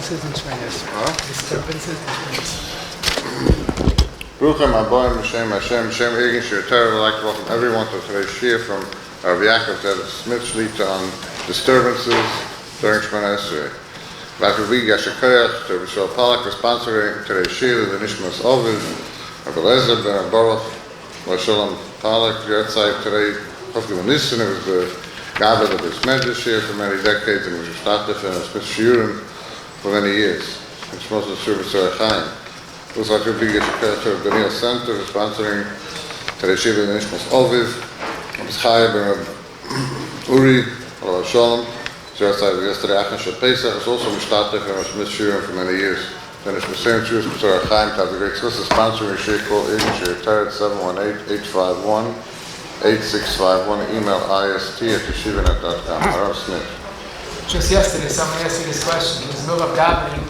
Disturbances in Shmone. Disturbances in Shmone. Bruchem Aboim Hashem Hashem Shem Egin Shir. I'd like to welcome everyone to today's shir from Rabbi Yakov to Smith Shlita on disturbances during Shmone Esrei. Rabbi Yashikoyach to Rishon Palak for sponsoring today's shir, the Nishmas Ovid, Rabbi Lezer Ben Baruch, Shalom Palak, your outside today, hopefully when this it was the Gabbat of this Medrash here for many decades, and was started in Smith Shiurim for many years. It's most of the service of Chaim. It was like a big educator of the Daniel Center sponsoring today's shir, the Nishmas Ovid, Rabbi Chaya Ben Uri, Rabbi Shalom. So outside yesterday, Achan Shal Pesach is also started in Smith Shiurim for many years. Then it's the same Jewish Mitzvah Chaim to have the great solicitor sponsoring a shir called Egin Shir Teret 718-851-8651. Email ist@yeshivanet.com. Aaron Smith. Just yesterday, someone asked me this question. He was in the middle of davening.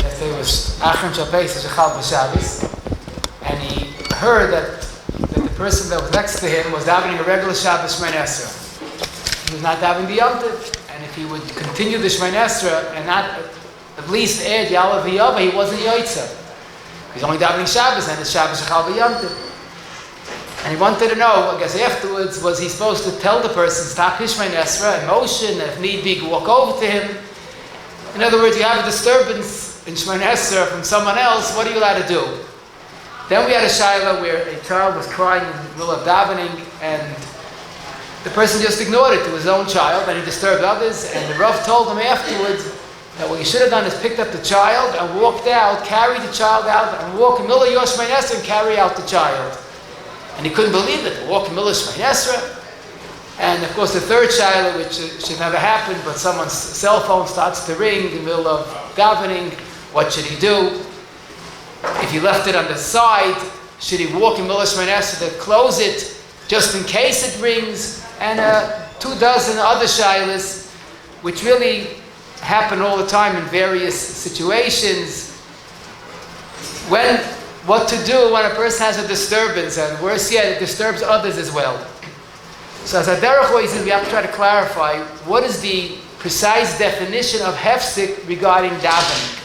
Yesterday was Achan Shal Pesach, Shechal B'Shabbos, and he heard that the person that was next to him was davening a regular Shabbos Shmone Esrei. He was not davening the Yom Tov, and if he would continue the Shmone Esrei and not at least add Yalav V'Yava, he wasn't Yoitza. He's only davening Shabbos, and it's Shabbos Shechal B'Yom. And he wanted to know, I guess afterwards, was he supposed to tell the person, stop his Shmone Esrei in motion, and if need be, walk over to him? In other words, you have a disturbance in Shmone Esrei from someone else, what are you allowed to do? Then we had a shaila where a child was crying in the middle of davening, and the person just ignored it to his own child, and he disturbed others, and the Rav told him afterwards that what you should have done is picked up the child and walked out, carried the child out, and walk in the middle of your Shmone Esrei and carry out the child. And he couldn't believe it, to walk in the middle of Shmone Esrei. And of course the third shaila, which should never happen, but someone's cell phone starts to ring in the middle of davening, what should he do? If he left it on the side, should he walk in the middle of Shmone Esrei to close it, just in case it rings? And 24 other shailas, which really happen all the time in various situations. What to do when a person has a disturbance, and worse yet, it disturbs others as well. So as a derech way, we have to try to clarify what is the precise definition of hefsek regarding davening.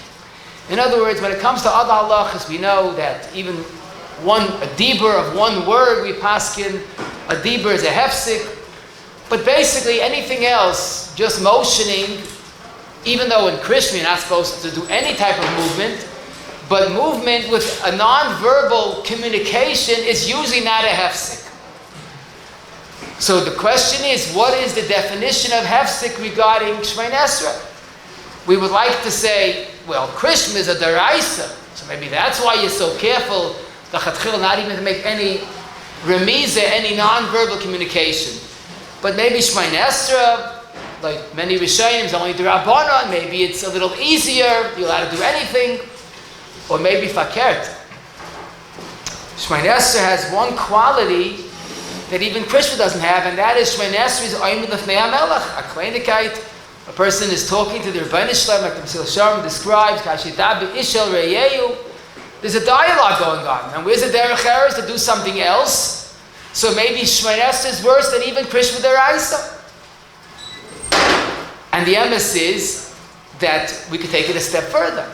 In other words, when it comes to other halachas, we know that even a dibur of one word, we paskin, a dibur is a hefsek. But basically anything else, just motioning, even though in Krishna you're not supposed to do any type of movement, but movement with a non-verbal communication is usually not a hefsek. So the question is, what is the definition of hefsek regarding Shmone Esrei? We would like to say, well, Krishna is a deraisa, so maybe that's why you're so careful, the Hatzalah, not even to make any remiza, any non-verbal communication. But maybe Shmone Esrei, like many Rishonim, is only d'Rabbanan, maybe it's a little easier, you're allowed to do anything. Or maybe fakert. Shmone Esrei has one quality that even Krishna doesn't have, and that is Shmone Esrei is Omid לפני המלך. A kleinigkeit, a person is talking to the Rebbeinu Shlem, like the Mesil Sharm describes, there's a dialogue going on, and where's the derech eretz to do something else? So maybe Shmone Esrei is worse than even Krishna deraisa. And the emes is that we could take it a step further.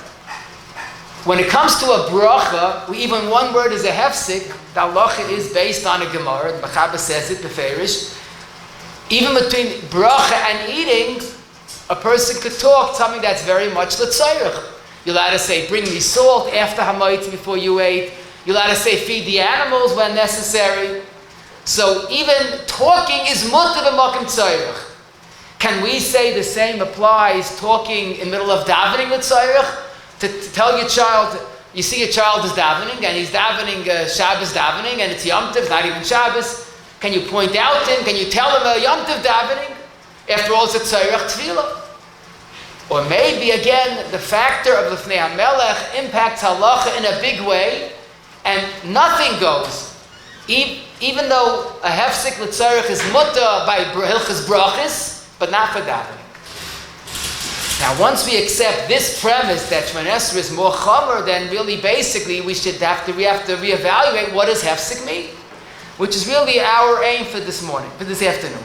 When it comes to a bracha, even one word is a hefsek. The halacha is based on a Gemara. The Mechaber says it, beferish. Even between bracha and eating, a person could talk something that's very much l'tzayrich. You're allowed to say, bring me salt after hamayit before you ate. You're allowed to say, feed the animals when necessary. So even talking is mutar b'makom tzayrich. Can we say the same applies talking in the middle of davening l'tzayrich? To tell your child, you see your child is davening, and he's davening Shabbos davening, and it's Yom Tov, not even Shabbos. Can you point out to him? Can you tell him a Yom Tov davening? After all, it's a tzarech tefillah. Or maybe again, the factor of Lifnei HaMelech impacts halacha in a big way, and nothing goes. Even though a hefsek l'tzarech is mutter by hilchas brachas, but not for davening. Now, once we accept this premise that Shmone Esrei is more chomer, then really, basically, we have to reevaluate what does hefsek mean, which is really our aim for this morning, for this afternoon.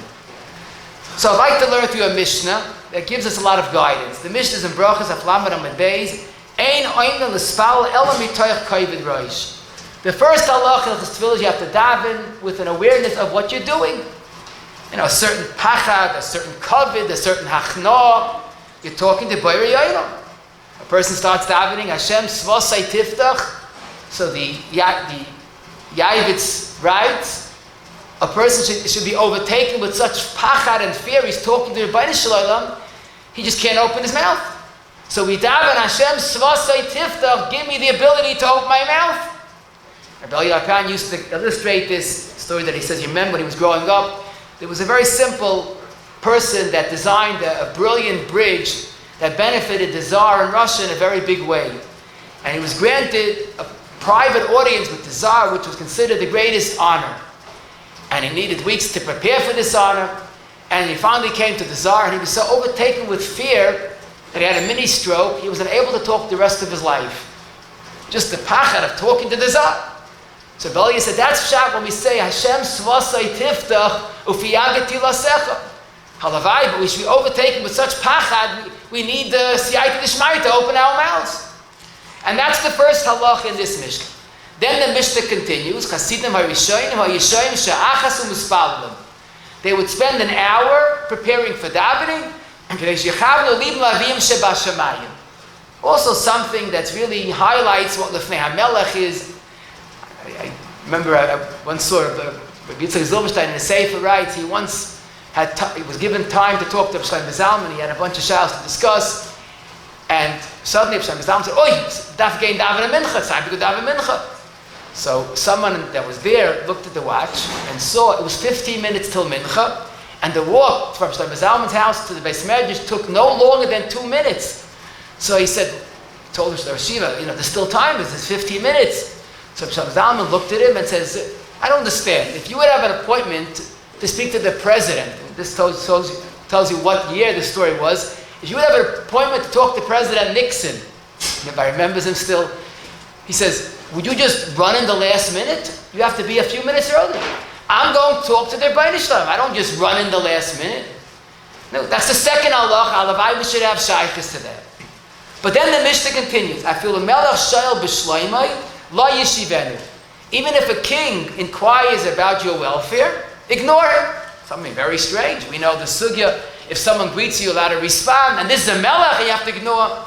So I'd like to learn through a Mishnah that gives us a lot of guidance. The Mishnah is in Brachas Aflamad Amid Beis. Ein oimna l'spal ela mitoich kovid roish. The first halacha of tefillah is you have to daven with an awareness of what you're doing. You know, a certain pachad, a certain kovid, a certain hachna. You're talking to Borei Olam. A person starts davening, Hashem svosai tiftach. So the Yavitz writes, a person should be overtaken with such pachad and fear. He's talking to the Rebbeinu Shalom, he just can't open his mouth. So we daven Hashem svasai tiftach, give me the ability to open my mouth. Rabbi Yakov used to illustrate this story that he says, you remember when he was growing up, there was a very simple person that designed a brilliant bridge that benefited the Tsar in Russia in a very big way. And he was granted a private audience with the Tsar, which was considered the greatest honor. And he needed weeks to prepare for this honor. And he finally came to the Tsar, and he was so overtaken with fear that he had a mini stroke. He was unable to talk the rest of his life. Just the pachad of talking to the Tsar. So Belia said, that's shot when we say, Hashem svasai tiftach ufiyagati lasecha. Halavai, but we should be overtaken with such pachad, we need the siyata d'shmai to open our mouths. And that's the first halacha in this Mishnah. Then the Mishnah continues, Chasidim harishonim ha'yishoim she'achas u'mispalim. They would spend an hour preparing for davening, also something that really highlights what Lefnei HaMelech is. I remember I once saw Rabbi Zilberstein in the sefer writes, he once he was given time to talk to Rabbi Shlomo Zalman. He had a bunch of shaylos to discuss, and suddenly Rabbi Shlomo Zalman said, "Oi, daf gein daven mincha. It's time to go daven mincha." So someone that was there looked at the watch and saw it was 15 minutes till mincha, and the walk from Shlomo Zalman's house to the Beis Medrash took no longer than 2 minutes. So he said, told Rosh Hashiva, there's still time. It's 15 minutes. So Shlomo Zalman looked at him and says, I don't understand. If you would have an appointment to speak to the president, this tells you what year the story was. If you would have an appointment to talk to President Nixon, if everybody remembers him still, he says, would you just run in the last minute? You have to be a few minutes early. I'm going to talk to their Rebbeinu Shalom. I don't just run in the last minute. No, that's the second halacha. Alavai, we should have shaykhs to that. But then the Mishnah continues. I feel the melech shayel b'shloimai la yishivenu. Even if a king inquires about your welfare, ignore him. Something very strange. We know the sugya. If someone greets you, you're allowed to respond. And this is a melech, and you have to ignore.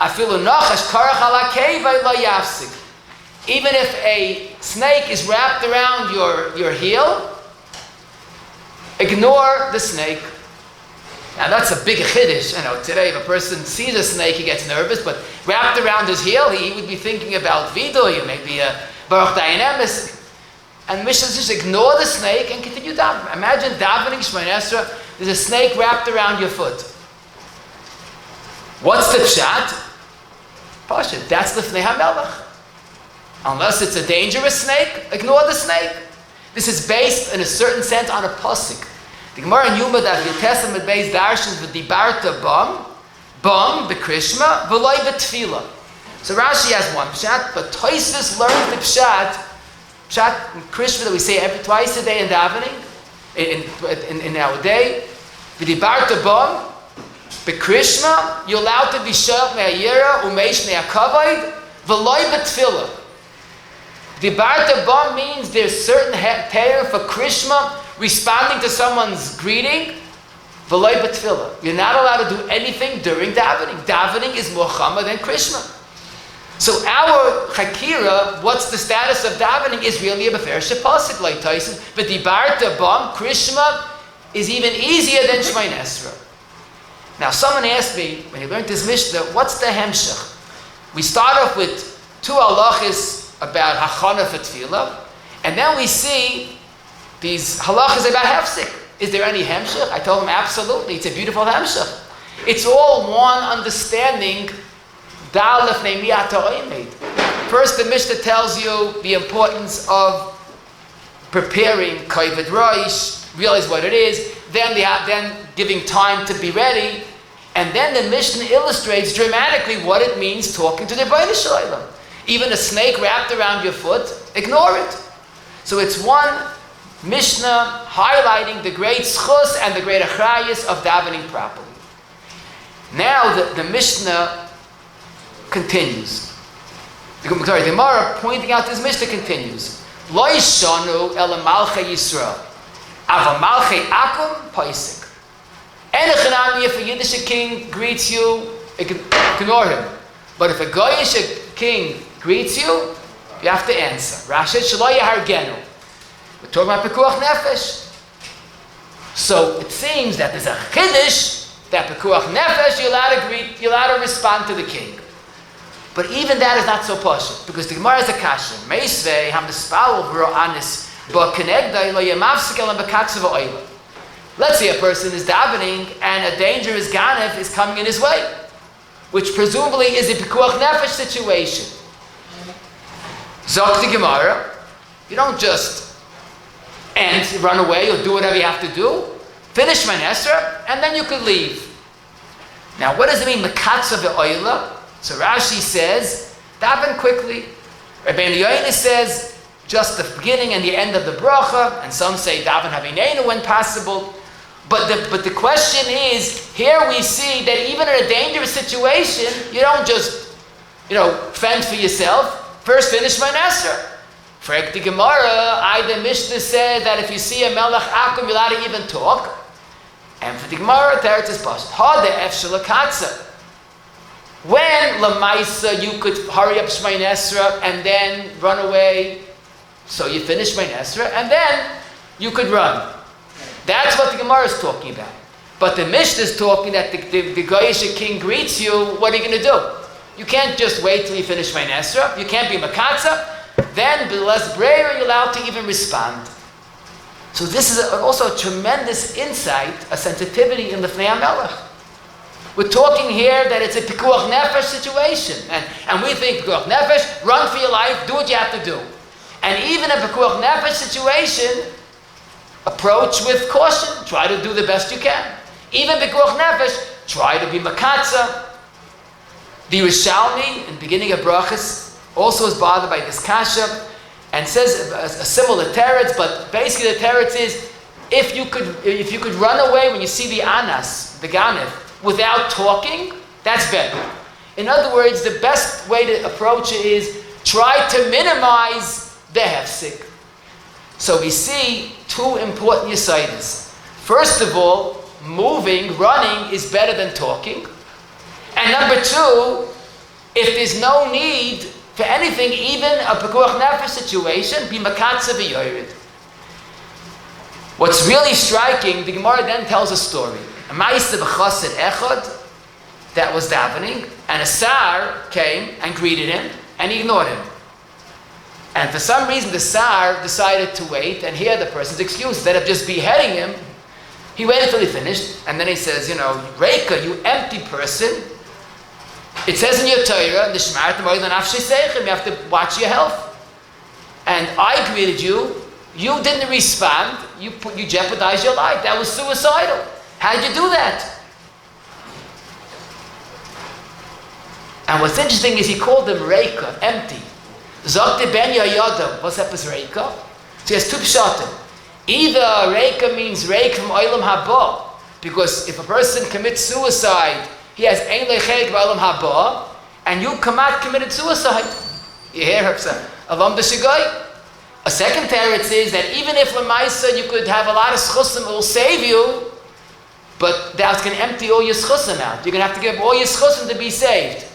I feel the nachash karach ala kevay la yafsik. Even if a snake is wrapped around your heel, ignore the snake. Now that's a big chiddush. Today if a person sees a snake, he gets nervous, but wrapped around his heel, he would be thinking about viduy, maybe a baruch dayan emes. And Mishnah says, just ignore the snake and continue davening. Imagine davening Shmone Esrei, there's a snake wrapped around your foot. What's the pshat? Pasha, that's the Lefnei HaMelech. Unless it's a dangerous snake, ignore the snake. This is based, in a certain sense, on a pasuk. The Gemara in Yuma that Yitesam at Beis Darshans ודברת bam bekrishma v'loy betfila. So Rashi has one pshat, but Tosfos learns the pshat in Krishma that we say twice a day in davening, in our day. Vodibart bam bekrishma, you're allowed to be short me'ayira umeish me'akavod v'loy betfila. Vodibart bam means there's certain terror for Krishma, responding to someone's greeting, v'loy betfila. You're not allowed to do anything during davening. Davening is more chama than Krishma. So our chakira, what's the status of davening, is really a beferish pasuk like Tyson. But dibarta bam Krishma is even easier than Shmone Esrei. Now someone asked me, when he learned this Mishnah, what's the hemshech? We start off with 2 halachas about hachana for tefillah, and then we see these halachas about hefsek. Is there any hemshech? I told him absolutely. It's a beautiful hemshech. It's all one understanding. Dal lefnei mi ata omed. First, the Mishnah tells you the importance of preparing kovid roish, realize what it is. Then giving time to be ready, and then the Mishnah illustrates dramatically what it means talking to the Rebbeinu Shalom. Even a snake wrapped around your foot, ignore it. So it's one Mishnah highlighting the great schus and the great achrayus of davening properly. Now the Mishnah continues. The Gemara pointing out this Mishnah continues. Lo yishanu ela malchei Yisrael. Ava malchei akum paisik. Enechanami, if a Yiddish king greets you, ignore him. But if a Goyish king greets you, you have to answer. Rashi shelo yahargenu. We're talking about pikuach nefesh. So it seems that there's a chiddush that pikuach nefesh you're allowed to greet, you're allowed to respond to the king. But even that is not so pashut, because the Gemara is a kasha. Meisvei hamispal v'ro anis ba'kenegdai lo yemafsik elam b'katzav ha'oila. Let's say a person is davening and a dangerous ganef is coming in his way, which presumably is a pikuach nefesh situation. Zok the Gemara, you don't just run away or do whatever you have to do. Finish my Esrei, and then you could leave. Now, what does it mean, mekatzav ha'oila? So Rashi says, daven quickly. Rabbi Yoina says, just the beginning and the end of the bracha, and some say daven havinenu when possible. But the question is, here we see that even in a dangerous situation, you don't just, fend for yourself. First finish my Esrei. For the Gemara, the Mishnah said that if you see a melech akum, you're allowed to even talk. And for the Gemara, teretz is pashut. Hada efshel katza. When lamaisa you could hurry up Shmone Esrei and then run away, so you finish Shmone Esrei and then you could run. That's what the Gemara is talking about. But the Mishnah is talking that the Goyish king greets you. What are you going to do? You can't just wait till you finish Shmone Esrei. You can't be makatza. Then, less brayer, you're allowed to even respond. So this is also a tremendous insight, a sensitivity in לפני המלך. We're talking here that it's a pikuach nefesh situation. And we think pikuach nefesh, run for your life, do what you have to do. And even a pikuach nefesh situation, approach with caution, try to do the best you can. Even pikuach nefesh, try to be makatza. The Yerushalmi, in the beginning of brachas, also is bothered by this kasha, and says a similar teretz, but basically the teretz is, if you could run away when you see the anas, the ganef, without talking, that's better. In other words, the best way to approach it is try to minimize the hefsek. So we see two important yesaidas. First of all, running is better than talking. And number two, if there's no need for anything, even a pikuach nefesh situation, be makatza v'yored. What's really striking, the Gemara then tells a story. A ma'aseh b'chassid echad that was davening, and a sar came and greeted him, and he ignored him. And for some reason, the sar decided to wait and hear the person's excuse. Instead of just beheading him, he waited until he finished, and then he says, Reika, you empty person, it says in your Torah, you have to watch your health. And I greeted you, you didn't respond, you jeopardized your life. That was suicidal. How did you do that? And what's interesting is he called them Reika, empty. Zogte ben yayada, what's up as Reika? So he has two pshatim. Either Reika means Reik from Olam Haba, because if a person commits suicide, he has Ein Lecheg B'Olam Haba, and you committed suicide. You hear her say, Avam B'Shigai. A second teretz is that even if Lamaisa you could have a lot of schusim, it will save you, but that's going to empty all your schusim out. You're going to have to give all your schusim to be saved.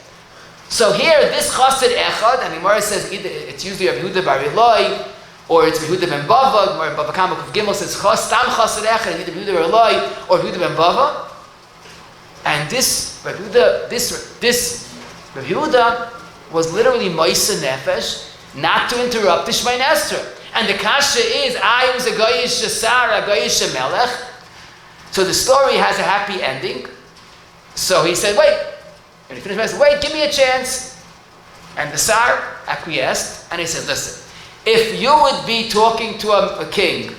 So here, this chassid echad, and the Gemara says either it's usually Rabbi Yehuda bar Eloi, or it's Rabbi Yehuda ben Bava. Gemara Bava Kama Kuf Gimel says stam chassid echad, either Rabbi Yehuda bar Eloi or Rabbi Yehuda ben Bava. And this Rabbi Yehuda was literally Moisa Nefesh, not to interrupt the Shmone Esrei. And the kasha is, I was a Goyish Sar, a Goyish Melech. So the story has a happy ending. So he said, wait. And he finished, wait, give me a chance. And the Sar acquiesced, and he said, listen, if you would be talking to a king,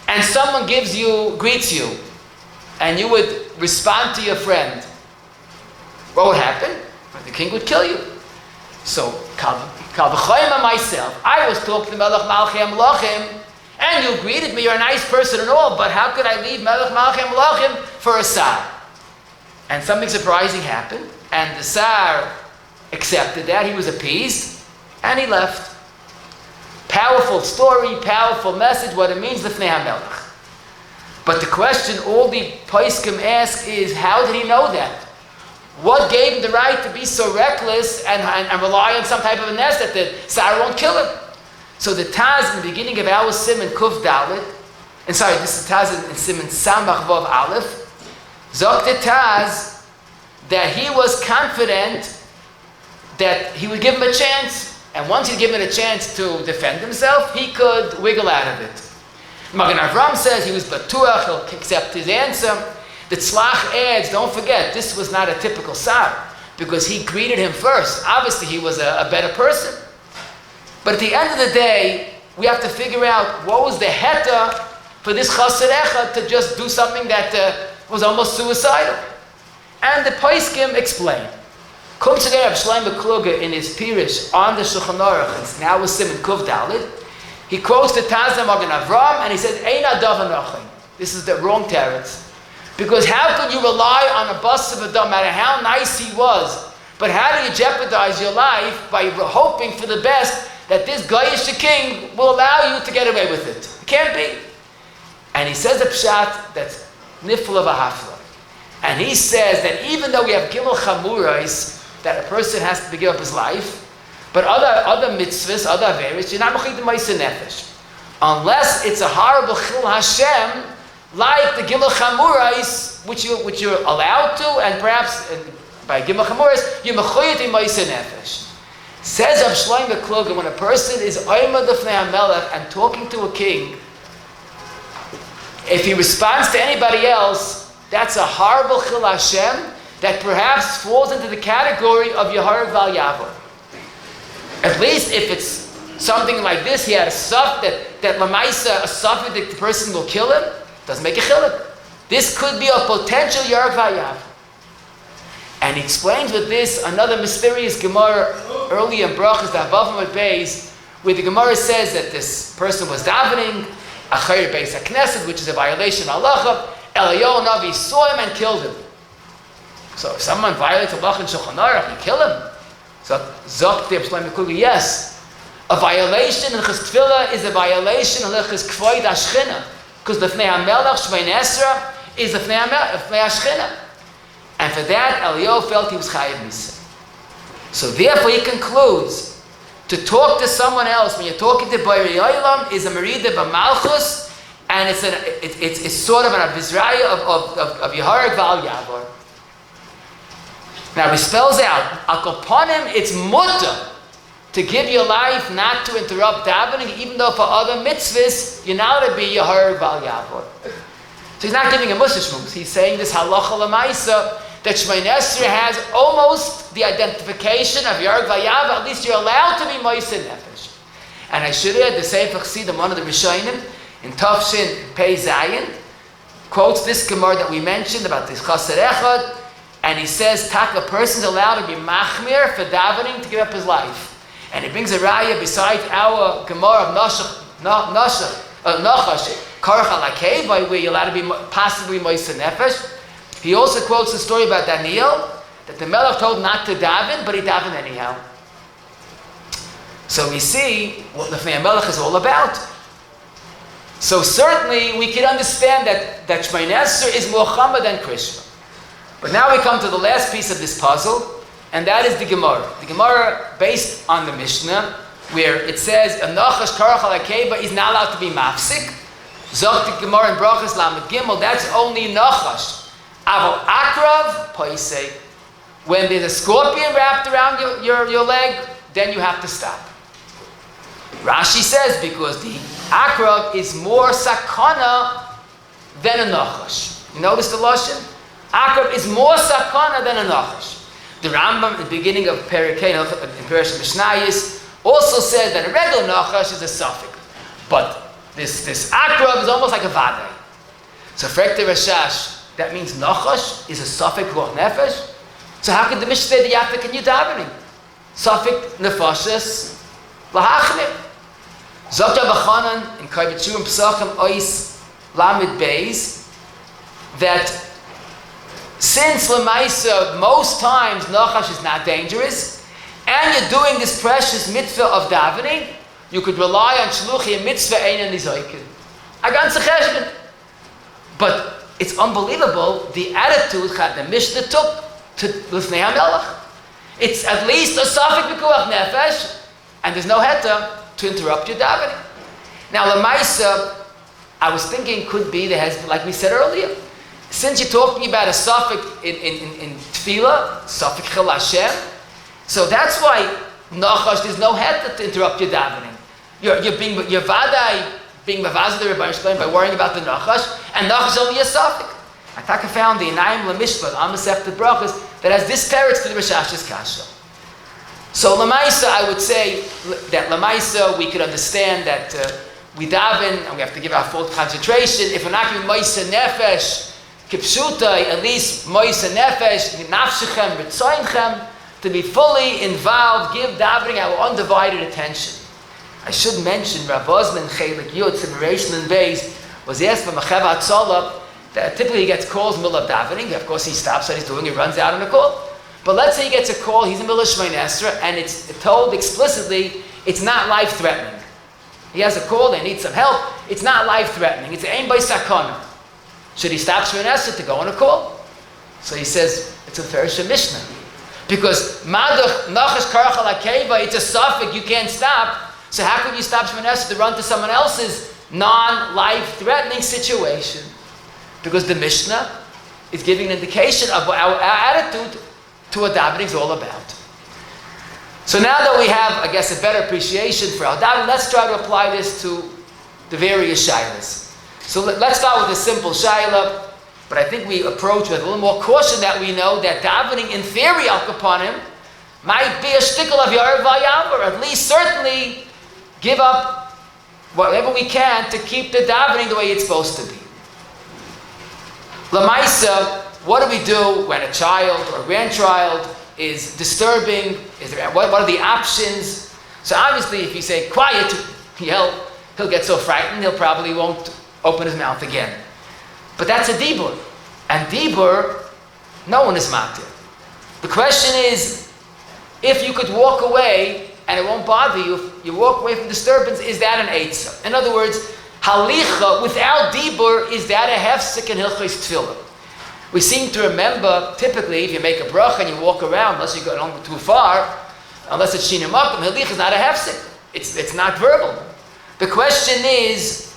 and someone greets you, and you would respond to your friend, what would happen? The king would kill you. So, Kal v'choyma myself, I was talking to Melech Malchei HaMelachim, and you greeted me, you're a nice person and all, but how could I leave Melech Malchei HaMelachim for a Sar? and something surprising happened, and the Tsar accepted that, he was appeased, and he left. Powerful story, powerful message, what it means, לפני המלך. But the question all the poskim ask is, how did he know that? What gave him the right to be so reckless and rely on some type of a nest that the Tsar won't kill him? So the Taz in the beginning of our Siman Kuf Dalet, and sorry, this is Taz in Siman Samach Vav Aleph, Zok the Taz that he was confident that he would give him a chance, and once he'd given him a chance to defend himself, he could wiggle out of it. Magen Avram says he was batuach, he'll accept his answer. The Tzlach adds, don't forget, this was not a typical Tsar, because he greeted him first. Obviously he was a better person. But at the end of the day, we have to figure out what was the heta for this Chassid Echad to just do something that was almost suicidal. And the Poskim explained. Comes together Rav Shlomo Kluger in his Pirish on the Shulchan Aruch, and now with Siman Kuf Dalet. He quotes the Taz Magen Avram, and he says, "Ein adav anochim." This is the wrong teretz, because how could you rely on a bus of Adam, no matter how nice he was? But how do you jeopardize your life by hoping for the best that this Goyish king will allow you to get away with it? It can't be. And he says a pshat that's nifla v'hafla, and he says that even though we have gimel chamurais, that a person has to give up his life, but other mitzvahs, other averis, you're not mechidim ma'aseh nefesh, unless it's a horrible chil Hashem, like the gimel chamurais, which you're allowed to, and perhaps by gimel chamurais you're mechidim ma'aseh nefesh. Says Rav Shlomo Kluger, when a person is Omad Lefnei HaMelech and talking to a king, if he responds to anybody else, that's a horrible chil Hashem that perhaps falls into the category of Yehareg Val Yavor. At least if it's something like this, he had a suff that Lamaisa, a suffix that the person will kill him, doesn't make a chiluk. This could be a potential Yehareg Val Yavor. And he explains with this another mysterious Gemara early in Brachas, the Havavim at Beis, where the Gemara says that this person was davening, Achayr Beis HaKnesset, which is a violation of halacha. Eliyahu Navi saw him and killed him. So if someone violates halacha in Shulchan Aruch, you kill him. So Zok the Shlomo Kluger, yes, a violation in Chas Tefillah is a violation in Chas Kvoid Ashchina, because Lefnei HaMelech Shmone Esrei is Lefnei Ashchina. And for that, Eliyahu felt he was chayiv misa. So therefore he concludes, to talk to someone else when you're talking to Borei Olam is a merida b'malchus, and it's sort of an abizraya of Yehareg Val Yavor. Now he spells out, Akoponim, it's mutter to give your life not to interrupt davening, even though for other mitzvahs you're not to be Yehareg Val Yavor. So he's not giving a musishmus. He's saying this halacha l'maisa that Shmone Esrei has almost the identification of Yehareg Val Yavor. At least you're allowed to be ma'aseh nefesh. And I should add the sefer Chassidim, one of the Rishonim in Tafshin Pei Zayin, quotes this Gemara that we mentioned about this Chassid Echad, and he says, "Tak, a person's allowed to be machmir for davening to give up his life." And he brings a raya besides our Gemara of Nachash, Karach Alakei, by where you're allowed to be possibly ma'aseh nefesh. He also quotes the story about Daniel, that the Melech told not to daven, but he davened anyhow. So we see what Lefnei Melech is all about. So certainly we can understand that Shmone Esrei is more Chama than Krishna. But now we come to the last piece of this puzzle, and that is the Gemara. The Gemara based on the Mishnah, where it says, "A Nachash Karach Alakeva is not allowed to be mafsik." Zok the Gemara in Brachas Lamed Gimel, that's only Nachash. Aval Akrav Poisei. When there's a scorpion wrapped around your leg, then you have to stop. Rashi says because the Akrav is more sakana than a Nachash. You notice the Lashon? Akrav is more sakana than a Nachash. The Rambam, at the beginning of Perikei in Perish Mishnayis, also says that a regular Nachash is a suffix. But this Akrav is almost like a Vadei. So Frekte Rashash, that means Nachash is a suffix Ruach Nefesh. So how could the Mishnah say that you have to continue davening? Suffix Nefashis Lahachmir. Zotya B'chanan in Kaivichurim Pesachim Ois Lamed Beis, that since Lemaisa, most times Nachash is not dangerous, and you're doing this precious mitzvah of davening, you could rely on Shluchi mitzvah Einan Nizoikin. I got Cheshbon. But it's unbelievable the attitude that the Mishnah took to Lifnei HaMelech. It's at least a Safek Pikuach Nefesh, and there's no heta to interrupt your davening. Now, Lemaisa, I was thinking could be there has, like we said earlier, since you're talking about a Safek in tefillah, Safek Chil Hashem, so that's why Nachash, there's no heta to interrupt your davening. You're vadai being mavazah the Rabbi explained by worrying about the Nachash, and Nachash is only a Safek. I thought I found the Inayim Lamishpat, Amasech the Brachas, that has this parrots to the Rishash's Kasha. So Lamaisa, I would say that Lamaisa, we could understand that we daven, and we have to give our full concentration. If we're not giving Moisa Nefesh, Kipshutai, at least Moisa Nefesh, Nafshechem, Ritzoinchem, to be fully involved, give davening our undivided attention. I should mention, Rav Osman Chelik Yud, Separation and Beis, was asked from Hatzalah that typically he gets calls in the middle of davening. Of course, he stops what he's doing, he runs out on a call. But let's say he gets a call, he's in the middle of Shmone Esrei, and it's told explicitly it's not life-threatening. He has a call, they need some help, it's not life-threatening, it's aim by sakana. Should he stop Shmone Esrei to go on a call? So he says, it's a Ferisha Mishnah. Because Madach Nachash Karachal Akeva, it's a suffix, you can't stop. So how could you stop Shmone Esrei to run to someone else's non-life-threatening situation? Because the Mishnah is giving an indication of what our attitude to what davening is all about. So now that we have, I guess, a better appreciation for our davening, let's try to apply this to the various shaylas. So let's start with a simple shayla, but I think we approach with a little more caution that we know that davening, in theory, al kapanim, might be a shtickle of Yarv Vayam, or at least certainly give up whatever we can to keep the davening the way it's supposed to be. Lamaisa, what do we do when a child or a grandchild is disturbing? What are the options? So obviously, if you say quiet, he'll get so frightened he'll probably won't open his mouth again. But that's a dibur, and dibur, no one is matir. The question is, if you could walk away and it won't bother you, if you walk away from disturbance, is that an eitzah? In other words, halicha without dibur, is that a hefsek in hilchos tefillah? We seem to remember, typically, if you make a bracha and you walk around, unless you go on too far, unless it's shinim makom, halicha is not a hefsek. It's not verbal. The question is,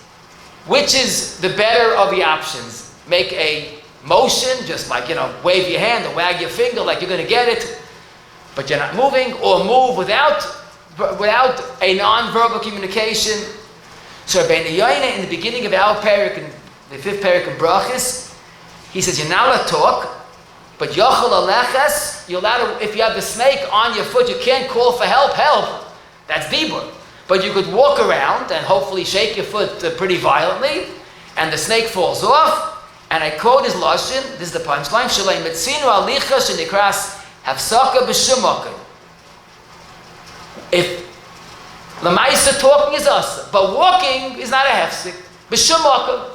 which is the better of the options? Make a motion, just like, wave your hand or wag your finger like you're going to get it, but you're not moving, or move without a non-verbal communication. So Rabbi Yoina, in the beginning of our parak, the fifth parak in Brachis, he says you're not allowed to talk, but yochel aleches, you're allowed to, if you have the snake on your foot, you can't call for help. That's dibur. But you could walk around and hopefully shake your foot pretty violently, and the snake falls off. And I quote his lashon. This is the punchline: Shalei metzinu alicha shenikras hafsaka b'shumakim. If lamaisa talking is us, but walking is not a hefsek b'shumakim.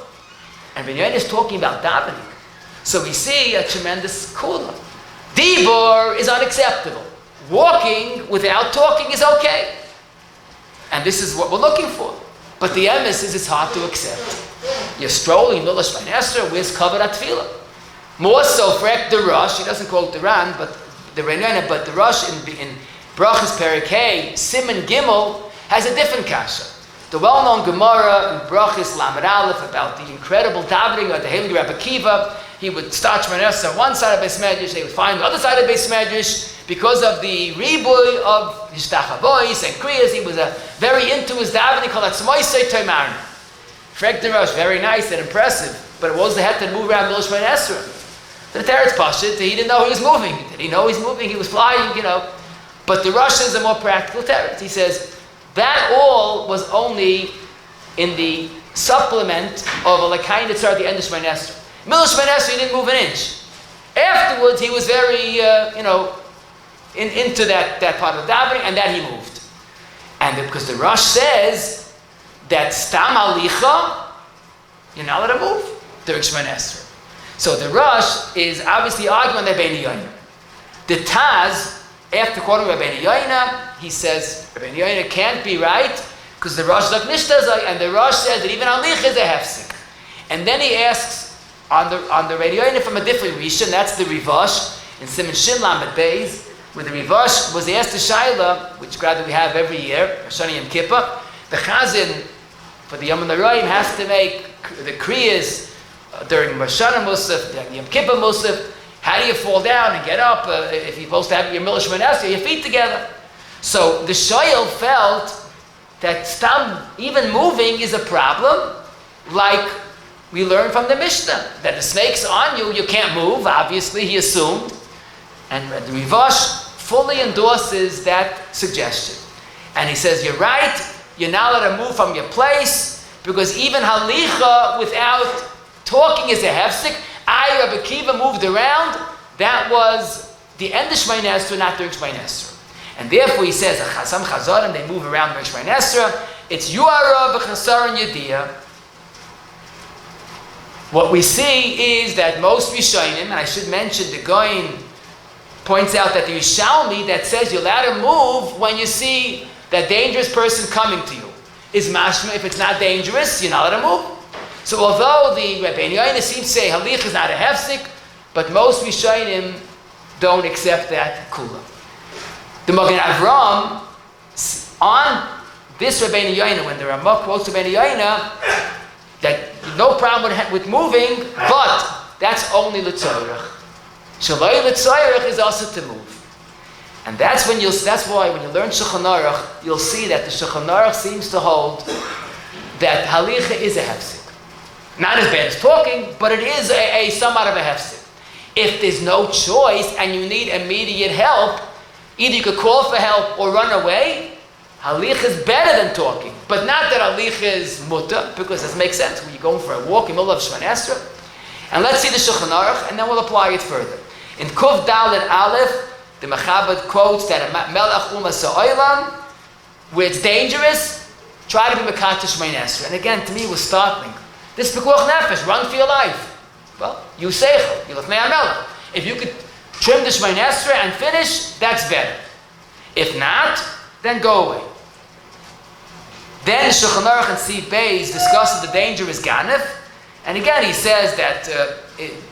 And Binyamin is talking about davening. So we see a tremendous kula. Dibur is unacceptable. Walking without talking is okay. And this is what we're looking for. But the emes is it's hard to accept. You're strolling, Milah Shmone Esrei, where's covered at tefillah? More so for the Rosh, he doesn't quote the Ran, but the Rosh in Brachas Perek Hey, Siman Gimel, has a different kasha. The well-known Gemara in Brachas Lamed Aleph about the incredible davening of the Heilige Rabbi Akiva. He would start Shmone Esrei on one side of Beis Medrash, they would find the other side of Beis Medrash. Because of the ribuy of his tachavois and kriyas, he was very into his davening called Atzmoisei Toimarna. Frek the Rosh, very nice and impressive, but it was the head to move around Milah Shmone Esrei. The Teretz Pashut, he didn't know he was moving. Did he know he's moving? He was flying, But the Rosh is a more practical Teretz. He says, that all was only in the supplement of a Lakayin Yitzhar at the end of Shmone Esrei. Milah Shmone Esrei, he didn't move an inch. Afterwards, he was very, into that part of the davening, and that he moved. And because the Rosh says that stam alicha, you're not allowed to move during Shmone Esrei. So the Rosh is obviously arguing on Rabbeinu Yoina. The Taz, after quoting Rabbeinu Yoina, he says Rabbeinu Yoina can't be right because the Rosh is like Nishtazai, and the Rosh says that even Alich is a hefsek. And then he asks on the Rabbeinu Yoina from a different Rishon, that's the Rivash in Siman Shin Lamed Beis, where the Rivash was asked the Shaila, which grad we have every year, Shani Yom Kippur. The Chazan for the Yom Noraim has to make the Kriyas during Mashana Musaf, Yom Kippur Musaf. How do you fall down and get up if you're supposed to have your Milish Shmone, your feet together? So the Shoyel felt that stam, even moving is a problem, like we learned from the Mishnah, that the snake's on you, you can't move, obviously, he assumed. And the Rivash fully endorses that suggestion. And he says, you're right, you're not allowed to move from your place, because even halicha without talking is a hefsek. Rabbi Kiva moved around, that was the end of Shmone Esrei, not during Shmone Esrei. And therefore he says, some chazarim, they move around during Shmone Esrei, it's yuara b'chasar and yediyah. What we see is that most Rishonim, and I should mention the Goyin points out that the Yishalmi that says you're allowed to move when you see that dangerous person coming to you is mashma. If it's not dangerous, you're not allowed to move. So although the Rabbeinu Yoina seems to say halich is not a hefsek, but most Rishonim don't accept that kula. The Magen Avram, on this Rabbeinu Yoina, when the Ramah quotes Rabbeinu Yoina, that no problem with moving, but that's only l'tzorech. Shaloi l'tzorech is also to move. And that's why when you learn Shulchan Aruch, you'll see that the Shulchan Aruch seems to hold that halicha is a hefsek. Not as bad as talking, but it is a somewhat of a hefsek. If there's no choice and you need immediate help, either you could call for help or run away, halicha is better than talking. But not that halicha is mutter, because this makes sense. When you're going for a walk in the middle of Shmone Esrei. And let's see the Shulchan Aruch, and then we'll apply it further. In Kuf Dalet Aleph, the Mechaber quotes that a melech sa'olam, where it's dangerous, try to be mekata Shmone Esrei. And again, to me, it was startling. This pikuach nefesh, run for your life. Well, you seichel, you lefnei melech. If you could trim the Shmone Esrei and finish, that's better. If not, then go away. Then Shulchan Aruch and Siv Beis discusses the danger is ganef, and again he says that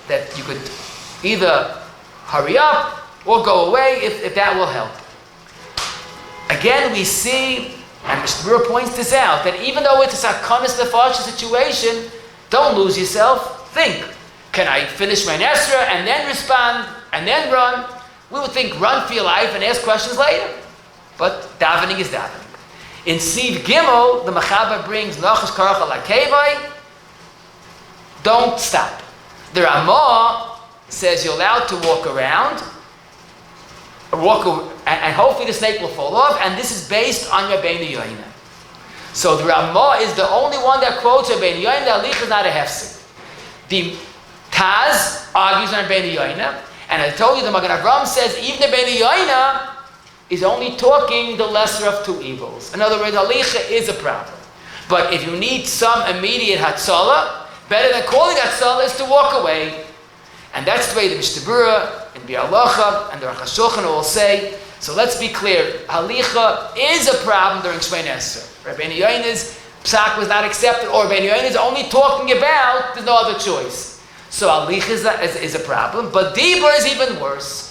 that you could either hurry up or go away if that will help. Again, we see, and Mr. Brewer points this out, that even though it's a sakonis lefarsha situation, don't lose yourself. Think, can I finish my Esrei and then respond and then run? We would think run for your life and ask questions later. But davening is davening. In Siv Gimel, the Mechaber brings Nachas Karach Alakevai. Don't stop. The Ramah says you're allowed to walk around, and hopefully the snake will fall off, and this is based on Rabbeinu Yoina. So the Ramah is the only one that quotes Rabbeinu Yoina, that Alich is not a hefsek. The Taz argues on Rabbeinu Yoina, and I told you the Magen Avram says even Rabbeinu Yoina is only talking the lesser of two evils. In other words, Alicha is a problem. But if you need some immediate Hatzalah, better than calling Hatzalah is to walk away. And that's the way the Mishnah Berurah and Bi'alacha and the Aruch HaShulchan will say. So let's be clear, Halicha is a problem during Shmone Esrei. Rabbeinu Yoina's psak was not accepted, or Rabbeinu Yoina is only talking about, there's no other choice. So Halicha is a problem, but Dibur is even worse.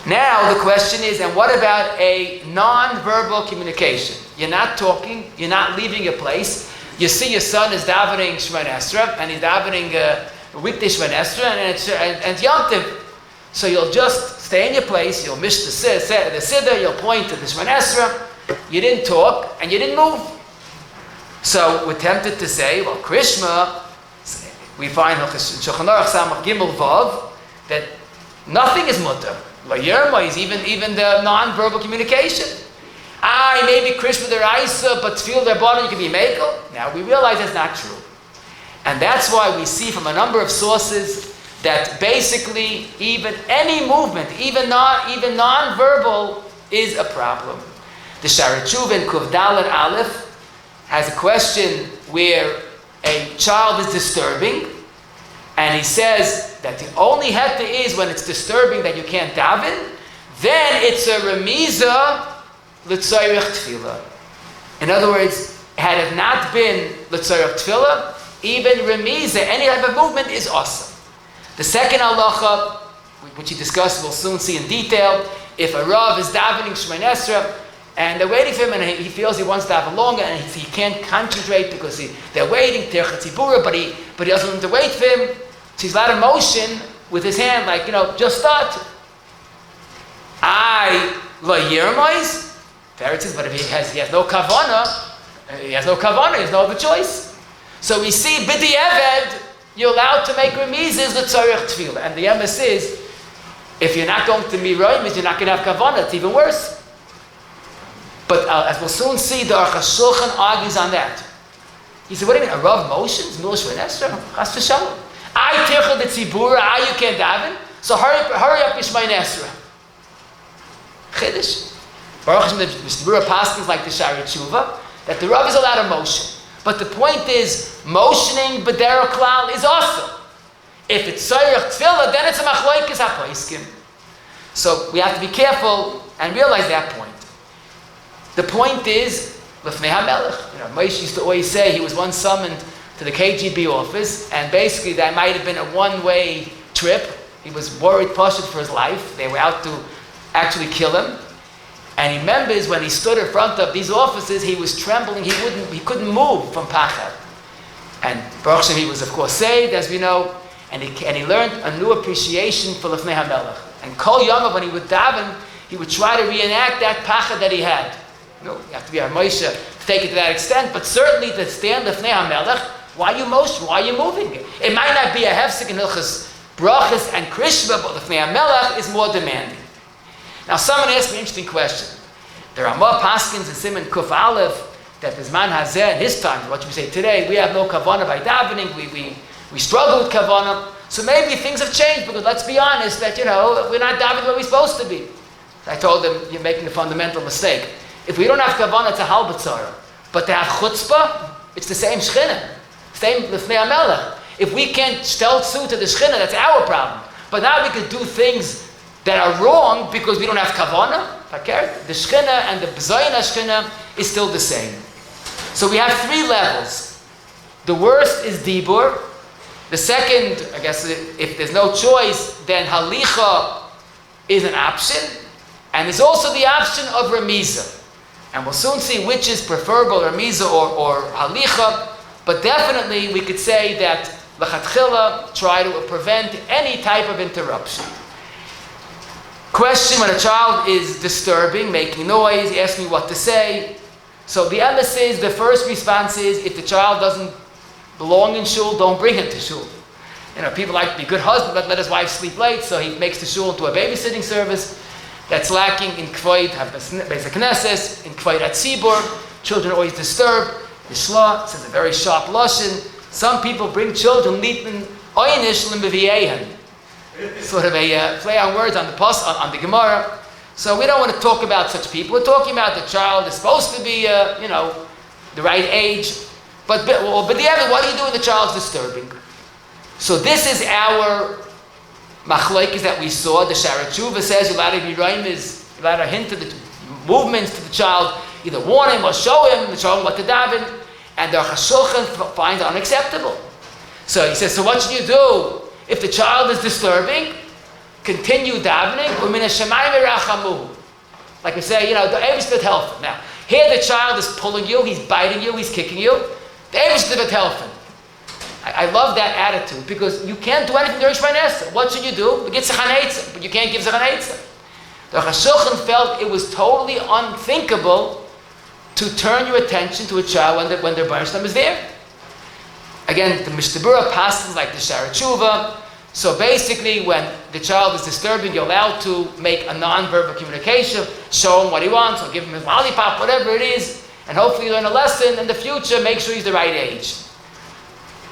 Now the question is, and what about a non-verbal communication? You're not talking, you're not leaving your place. You see your son is davening Shmone Esrei, and he's davening weekday Shmone Esrei, and Yom Tov. So you'll just stay in your place, you'll miss the siddur, you'll point to the Shmone Esrei, you didn't talk, and you didn't move. So we're tempted to say, well, Krishma, we find in Shulchan Aruch Samach Gimel Vav, that nothing is mutter. Yerma is even the non-verbal communication. Maybe Krishma deraisa, but feel their body you can be mekel. Now we realize that's not true, and that's why we see from a number of sources that basically even any movement, even non-verbal, is a problem. The Shara Tshuva in Kuf Dalet Aleph has a question where a child is disturbing, and he says that the only heta is when it's disturbing that you can't daven, then it's a remiza l'tzorech tefillah. In other words, had it not been l'tzorech tefillah, even remiza, any type of movement, is awesome. The second halacha, which he discussed, we'll soon see in detail, if a Rav is davening Shmone Esrei, and they're waiting for him, and he feels he wants to have a longer, and he can't concentrate because they're waiting, but he doesn't want to wait for him, so he's a lot of motion with his hand, like, just start. I lo yirmois, but if he has no kavana, he has no other choice. So we see, b'di eved, you're allowed to make remizes l'tzorech tefillah. And the emes is, if you're not going to be roimis, you're not going to have kavanah, it's even worse. But as we'll soon see, the Aruch HaShulchan argues on that. He said, what do you mean, a Rav motions? Mil Shmone Esrei? Chas v'shalom. I tircha the tzibura, you can't daven, so hurry up, Shmone Esrei. Chiddush. Baruch Hashem, the tzibura paskins like the Shari Tshuva, that the Rav is allowed to motion. But the point is, motioning b'derech klal is awesome. If it's tzorech tefillah, then it's a machloikes hapoiskim. So we have to be careful and realize that point. The point is, לפני המלך. Moshe used to always say he was once summoned to the KGB office, and basically that might have been a one-way trip. He was worried, pashut for his life. They were out to actually kill him. And he remembers when he stood in front of these officers, he was trembling. He couldn't move from pachad. And Baruch Hashem, he was of course saved, as we know, and he learned a new appreciation for Lefnei HaMelech. And Kol Yamav, when he would daven, he would try to reenact that pachad that he had. You have to be a Moshe to take it to that extent, but certainly to stand Lefnei HaMelech, why are you motion? Why are you moving? It might not be a hefsek in Hilchos Brachos and Krishma, but Lefnei HaMelech is more demanding. Now, someone asked me an interesting question. There are more paskins in Siman Kuf Aleph that Bizman Hazeh in his time, what you say today, we have no kavanah by davening, we struggle with kavanah, so maybe things have changed, because let's be honest that, we're not davening where we're supposed to be. I told them, you're making a fundamental mistake. If we don't have kavanah, it's a halbatzara. But to have chutzpah, it's the same shchina, same Lefnei HaMelech. If we can't tell to the shchina, that's our problem. But now we could do things that are wrong because we don't have kavanah. The shchina and the b'zayin shchina is still the same. So we have three levels. The worst is dibur. The second, I guess, if there's no choice, then halicha is an option. And there's also the option of remiza. And we'll soon see which is preferable, remiza or halicha. But definitely we could say that l'chatchila try to prevent any type of interruption. Question: when a child is disturbing, making noise, asking what to say. So the emes is, the first response is, if the child doesn't belong in shul, don't bring him to shul. People like to be good husband, but let his wife sleep late, so he makes the shul into a babysitting service. That's lacking in kvoid beis hakneses, in kvoid hatzibur. Children are always disturbed. The Shla says a very sharp lashon. Some people bring children litin oynish l'meviyehen. Sort of a play on words on the Gemara. So we don't want to talk about such people. We're talking about the child is supposed to be, the right age. But the other, what do you do when the child's disturbing? So this is our machlokes that we saw. The Shara Tshuva says you're allowed to be raimis, you're allowed to hint to the movements to the child, either warn him or show him, the child what to daven, and the Aruch HaShulchan finds unacceptable. So he says, so what should you do? If the child is disturbing, continue davening. Like we say, the Eibush wird helfen. Now, here the child is pulling you, he's biting you, he's kicking you. The Eibush wird helfen. I love that attitude, because you can't do anything during Shmone Esrei. What should you do? But you can't give Zachan Eitzah. The Aruch HaShulchan felt it was totally unthinkable to turn your attention to a child when their Baruch is there. Again, the Mishnah passes like the Shara Tshuva. So basically, when the child is disturbing, you're allowed to make a non-verbal communication, show him what he wants, or give him his lollipop, whatever it is, and hopefully learn a lesson in the future, make sure he's the right age.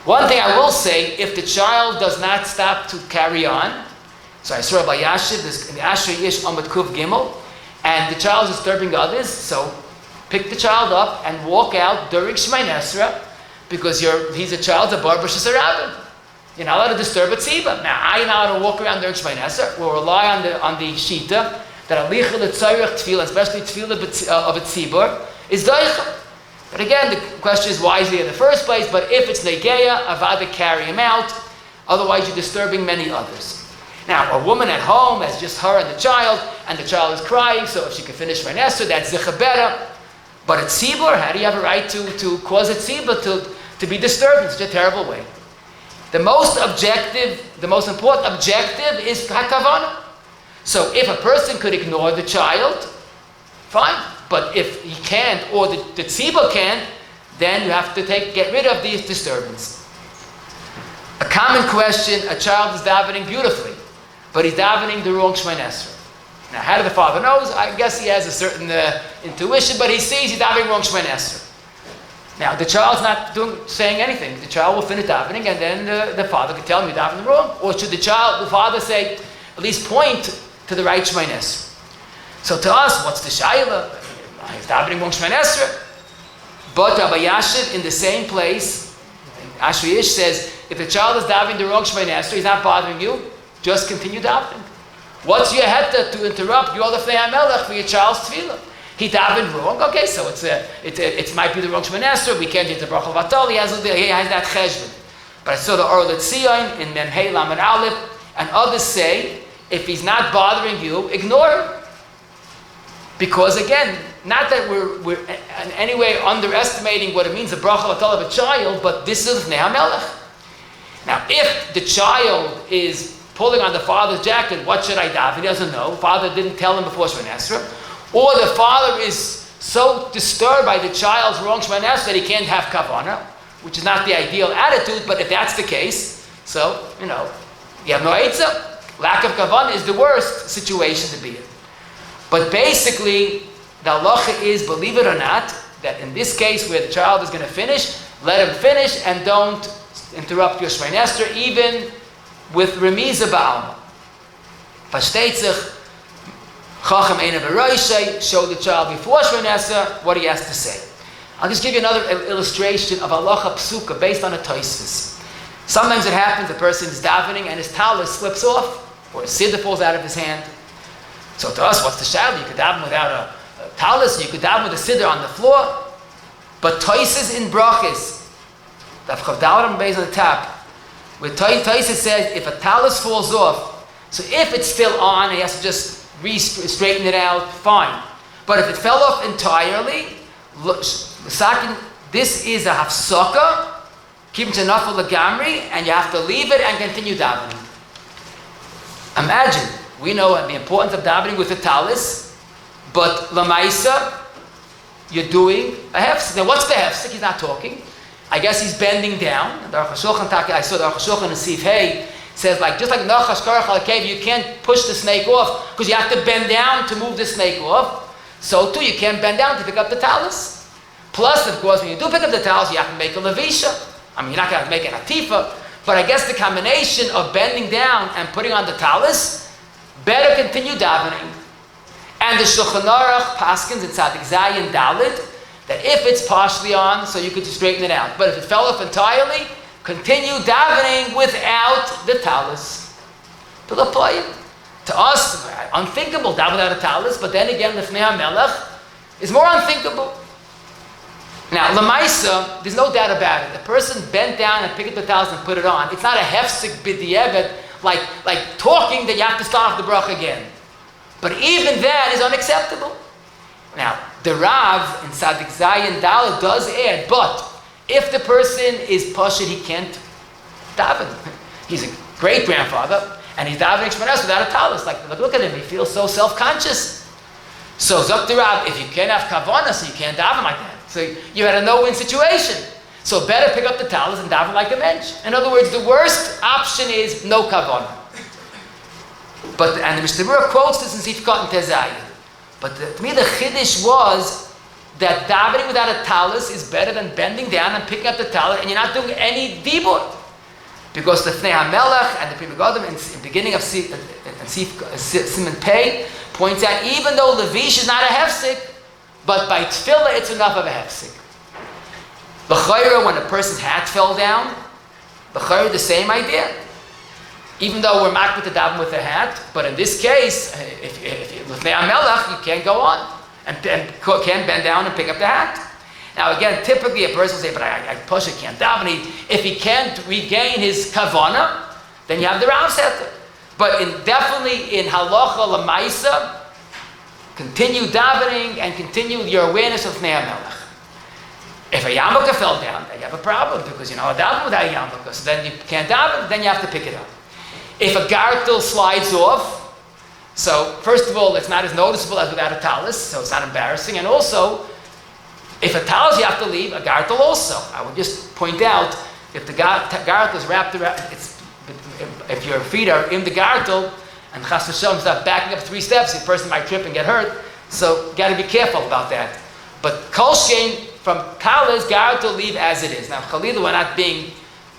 One thing I will say, if the child does not stop to carry on, so I saw by Yashiv, in the Asher Yish Amud Kuv Gimel, and the child is disturbing others, so pick the child up and walk out during Shmone Esrei, because he's a child, a bar b'shas rabin. you're not allowed to disturb a tzibah. Now, I'm not allowed to walk around during Shmone Esrei. We'll rely on the shita that alicha l'tzorech tefillah, especially tefillah of a tzibur, is daicha. But again, the question is wisely in the first place, but if it's negeya, avada carry him out, otherwise you're disturbing many others. Now, a woman at home has just her and the child is crying, so if she can finish Shmone Esrei, that's zicha better. But a tzibur, how do you have a right to cause a tzibur to be disturbed in such a terrible way? The most important objective is hakavana. So if a person could ignore the child, fine. But if he can't, or the tzibur can't, then you have to get rid of these disturbances. A common question, a child is davening beautifully, but he's davening the wrong Shmone Esrei. Now, how do the father knows? I guess he has a certain intuition, but he sees he's davening wrong Shmone Esrei. Now, the child's not saying anything. The child will finish davening, and then the father can tell him you're davening wrong. Or should the father say, at least point to the right Shmone Esrei? So to us, what's the shayla? He's davening wrong Shmone Esrei. But Rabbi Yashiv, in the same place, Ashri Ish says, if the child is davening the wrong Shmone Esrei, he's not bothering you, just continue davening. What's your heta to interrupt your lefnei HaMelech for your child's tefillah? He davened wrong. Okay, so it might be the wrong Shmone Esrei. We can't get the bracha of Hatzalah. He has that cheshbon. But I saw the Or L'Tzion in Memhei Lamed Aleph, and others say if he's not bothering you, ignore him. Because again, not that we're in any way underestimating what it means the bracha of Hatzalah of a child, but this is Lefnei HaMelech. Now, if the child is pulling on the father's jacket, what should I daven? He doesn't know. Father didn't tell him before Shmone Esrei. Or the father is so disturbed by the child's wrong Shmone Esrei that he can't have kavanah, which is not the ideal attitude, but if that's the case, so, you have no eitzah. Lack of kavanah is the worst situation to be in. But basically, the halacha is, believe it or not, that in this case where the child is going to finish, let him finish and don't interrupt your Shmone Esrei, even with remiza ba'alma. Versteht sich, Chacham Eina B'Roishei, show the child before Shmone Esrei what he has to say. I'll just give you another illustration of halacha psuka based on a Tosfos. Sometimes it happens, the person is davening and his talis slips off, or his siddur falls out of his hand. So to us, what's the shadow? You could daven without a talis, you could daven with a siddur on the floor. But Tosfos in brachas, Daf Chavdalam based on the top, where Tosfos says if a talis falls off, so if it's still on, he has to just straighten it out, fine. But if it fell off entirely, this is a hafsaka, keep it to nafal lagamri, and you have to leave it and continue davening. Imagine, we know the importance of davening with a talis, but lamaisa, you're doing a hefsek. Now what's the hefsek? He's not talking. I guess he's bending down. I saw the Aruch HaShulchan in Sif Hey, says just like Nachash Karach al cave, you can't push the snake off because you have to bend down to move the snake off. So too, you can't bend down to pick up the talis. Plus, of course, when you do pick up the talis, you have to make a levisha. I mean, you're not going to make an atifa, but I guess the combination of bending down and putting on the talis, better continue davening. And the Shulchan Aruch paskins in Tzadik Zayin Dalit that if it's partially on, so you could just straighten it out. But if it fell off entirely, continue davening without the talis. To us, unthinkable, daven without a talis, but then again, Lefnei HaMelech is more unthinkable. Now, Lamaisa, there's no doubt about it. The person bent down and picked up the talis and put it on. It's not a hefsek b'di'evet, like talking that you have to start off the bracha again. But even that is unacceptable. Now, the Rav in Tzadik Zayin Dalet does add, but if the person is pashut, he can't daven. He's a great grandfather, and he's davening Shmone Esrei without a talis. Look at him, he feels so self-conscious. So Zok the Rav, if you can't have kavanah, so you can't daven like that. So you're at a no-win situation. So better pick up the talis and daven like a mensch. In other words, the worst option is no kavanah. And the Mishnah Berurah quotes this in Sifkat and Tezayin. But to me, the chiddush was that davening without a talis is better than bending down and picking up the talis, and you're not doing any dibur. Because the Lefnei HaMelech and the Pri Megadim in the beginning of Siman Pei points out, even though Levish is not a hefsek, but by tefillah it's enough of a hefsek. L'chayra, when a person's hat fell down, The same idea. Even though we're makbid to daven with a hat, but in this case, if לפני המלך, you can't go on and can't bend down and pick up the hat. Now again, typically a person will say, but I push it, can't daven. If he can't regain his kavana, then you have the Rav Sefer. But definitely in halacha l'maisa, continue davening and continue your awareness of לפני המלך. If a yarmulke fell down, then you have a problem because daven without a yarmulke, so then you can't daven, then you have to pick it up. If a gartel slides off, so first of all, it's not as noticeable as without a talis, so it's not embarrassing. And also, if a talis you have to leave, a gartel also. I would just point out, if the gartel is wrapped around, if your feet are in the gartel, and chas v'shalom start backing up 3 steps, the person might trip and get hurt. So, got to be careful about that. But kol shein from talis, gartel leave as it is. Now, Chalila, we're not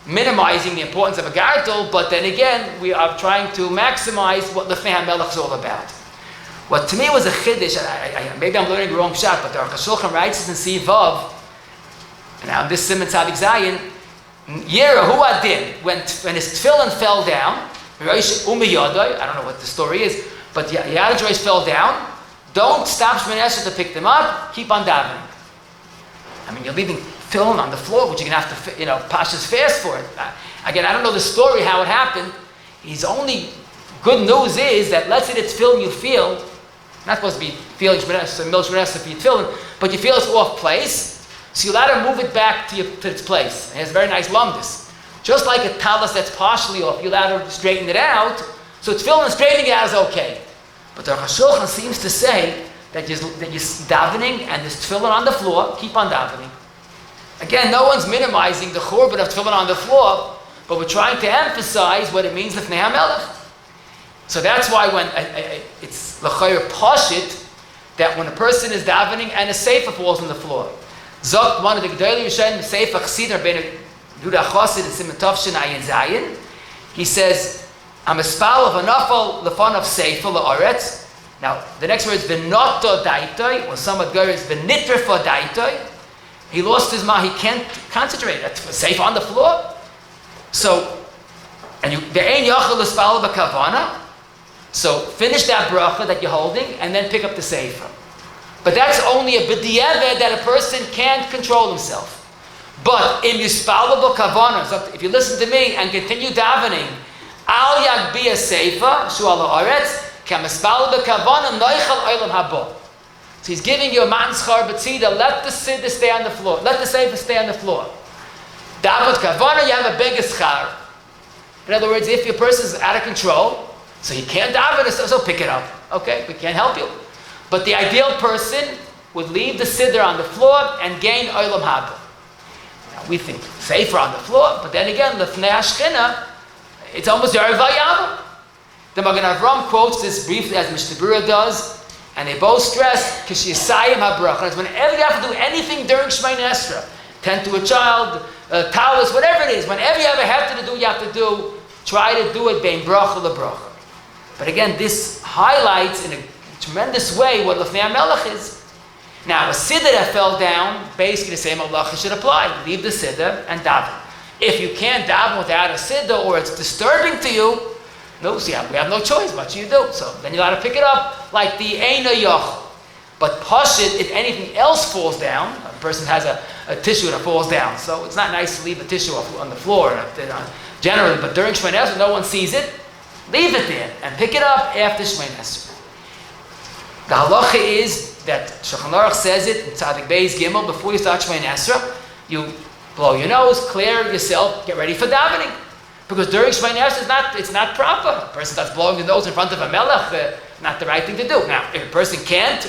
minimizing the importance of a gartel, but then again, we are trying to maximize what Lefnei HaMelech is all about. What to me was a chiddush, maybe I'm learning the wrong shot, but the Aruch HaShulchan writes this in Sivav, now this Siman Tzadik Zayin, Yera Hu Adin, when his tefillin fell down, I don't know what the story is, but Yadid Reish fell down, don't stop Shmone Esrei to pick them up, keep on davening. I mean, you're leaving tefillin on the floor, which you're going to have to, Pasha's fast for it. Again, I don't know the story, how it happened. His only good news is that let's say it's tefillin you feel, not supposed to be feeling Shmone Esrei for your tefillin, but you feel it's off place, so you're allowed to move it back to its place. It has very nice lumdus. Just like a talis that's partially off, you're allowed to straighten it out, so tefillin straightening it out is okay. But the Aruch HaShulchan seems to say that you're davening and there's tefillin on the floor, keep on davening. Again, no one's minimizing the churban of tefillin on the floor, but we're trying to emphasize what it means Lefnei HaMelech. So that's why when it's l'chayr pashit, that when a person is davening and a sefer falls on the floor. Zok, one of the G'dayli Rishonim, sefer chsidr ben Yudah Chosid and Siman Tovshin Ayin Zayin, he says, I'm a spal of anafal lefon of sefer la'aretz. Now, the next word is v'noto daitoi, or somewhat go is v'nitrefo daitoi. He lost his mind, he can't concentrate. That's sefer on the floor. So, and the ein yachal l'spal b'kavana. So, finish that bracha that you're holding, and then pick up the sefer. But that's only a b'diavad that a person can't control himself. But in yispalable kavana, so if you listen to me and continue davening, al yagbi a sefer shu ala aretz kamispalable kavana noichal olam habo. So he's giving you a matan schar b'tzida. Let the siddur stay on the floor. Let the sefer stay on the floor. David kavana, you have a bigger schar. In other words, if your person is out of control, so he can't daven, so pick it up. Okay, we can't help you. But the ideal person would leave the siddur on the floor and gain olam haba. Now we think sefer on the floor, but then again, lefnei hashchina, it's almost yarei vayama. The Magen Avram quotes this briefly as Mishnah does, and they both stress kishiyasayim habracha. It's whenever you have to do anything during Shmone Esrei, tend to a child, talis, whatever it is, whenever you have a hefta to do, you have to do. Try to do it bein bracha lebracha. But again, this highlights in a tremendous way what Lefnei HaMelech is. Now, a siddur that fell down, basically the same halacha should apply. Leave the siddur and daven. If you can't daven without a siddur or it's disturbing to you, no, see, we have no choice. What do you do? So then you got to pick it up like the eina yoch. But pashit, if anything else falls down, a person has a tissue that falls down, so it's not nice to leave a tissue on the floor generally. But during Shmone Esrei, no one sees it. Leave it there and pick it up after Shmone Esrei. The halacha is that Shulchan Aruch says it in Tzadik Beis Gimel before you start Shmone Esrei, you blow your nose, clear yourself, get ready for davening. Because during Shmone Esrei, it's not proper. A person starts blowing the nose in front of a melech, not the right thing to do. Now, if a person can't,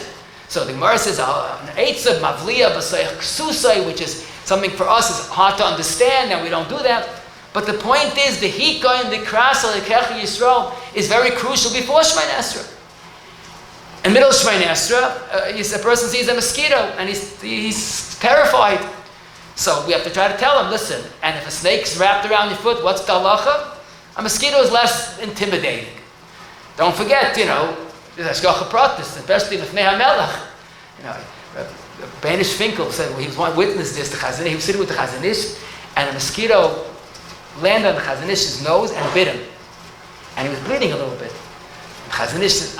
so the Gemara says, an eitzah, mavliya, b'sayach ksusay, which is something for us is hard to understand, and we don't do that. But the point is, the hika and the krasa, the kechi Yisrael, is very crucial before Shmone Esrei. In the middle of Shmone Esrei, a person sees a mosquito, and he's terrified. So we have to try to tell him, listen, and if a snake's wrapped around your foot, what's the halacha? A mosquito is less intimidating. Don't forget, there's hashgacha pratis, especially Lefnei HaMelech. Banish Finkel said he was one witness this. He was sitting with the Chazanish, and a mosquito landed on the Chazon Ish's nose and bit him. And he was bleeding a little bit. And Chazon Ish said,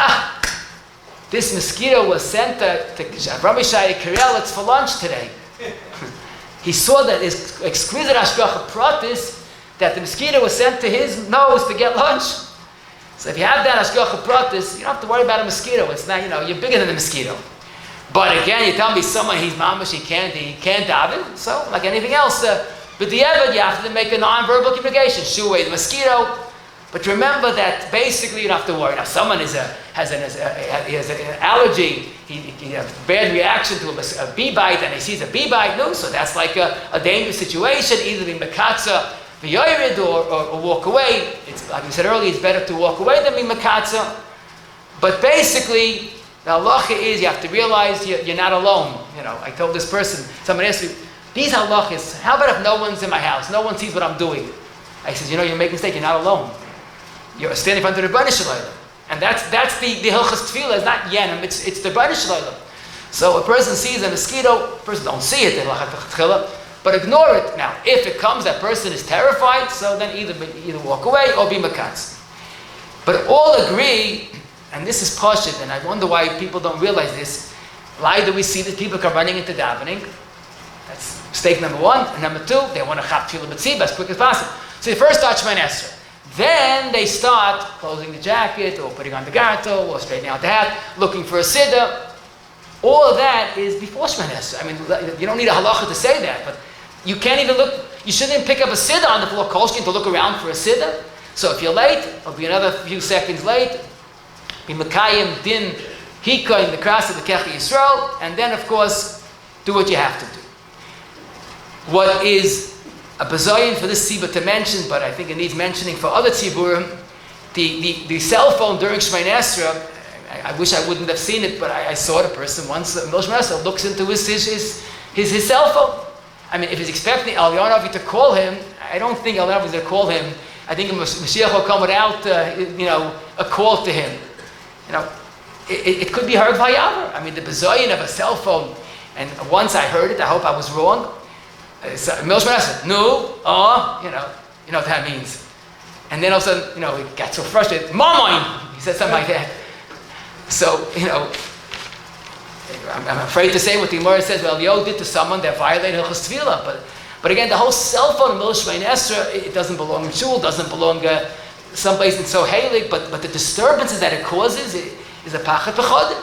this mosquito was sent to Rabbi Shai Kirelitz for lunch today. He saw that his exquisite hashgacha pratis, that the mosquito was sent to his nose to get lunch. So if you have that hashgacha pratis, you don't have to worry about a mosquito. It's not, you're bigger than the mosquito. But again, you tell me someone he's mamash, he can't daven. So like anything else, but the evad, you have to make a non-verbal communication. Shoo away the mosquito. But remember that basically you don't have to worry. Now someone has an allergy, he has a bad reaction to a bee bite, and he sees a bee bite, no, so that's like a dangerous situation, either be mekatza, v'yoyrid, or walk away. It's, like we said earlier, it's better to walk away than be mekatza. But basically, the halacha is you have to realize you're not alone. I told this person, someone asked me, these halachas, how about if no one's in my house, no one sees what I'm doing? I said, you're making a mistake, you're not alone. You're standing in front of the Rebbeinu Shalom. And that's the Hilchas Tefillah, it's not Yenim, it's the Rebbeinu Shalom. So a person sees a mosquito, a person don't see it, but ignore it. Now, if it comes, that person is terrified, so then either walk away or be makatz. But all agree, and this is pashut, and I wonder why people don't realize this. Why do we see that people come running into davening? That's mistake number one. And number two, they want to chap tefillah b'tzibah as quick as possible. So they first start Shmone Esrei. Then they start closing the jacket, or putting on the gartel, or straightening out the hat, looking for a siddur. All of that is before Shmone Esrei. I mean, you don't need a halacha to say that, but you can't even look, you shouldn't even pick up a siddur on the floor, kolshkin, to look around for a siddur. So if you're late, it'll be another few seconds late, be mekayim din hika in the cross of the Kech Yisrael, and then of course, do what you have to do. What is a bazayin for this tzibur to mention, but I think it needs mentioning for other tziburim, the cell phone during Shmone Esrei, I wish I wouldn't have seen it, but I saw the person once, Shmone Esrei looks into his cell phone. I mean, if he's expecting Elyonavi to call him, I don't think Elyonavi is going to call him. I think Mashiach will come without, a call to him. It could be heard vayaver. I mean, the bazayin of a cell phone, and once I heard it, I hope I was wrong. Shmone Esrei, no, you know what that means. And then all of a sudden, he got so frustrated, Mamoin! He said something like that. So, I'm afraid to say what the Gemara says, well, Yo did to someone that violated Hilchos Tefillah. But again, the whole cell phone in the middle of Shmone Esrei, it doesn't belong in shul, doesn't belong someplace in so heilig, but the disturbances that it causes is a pachat b'chodim.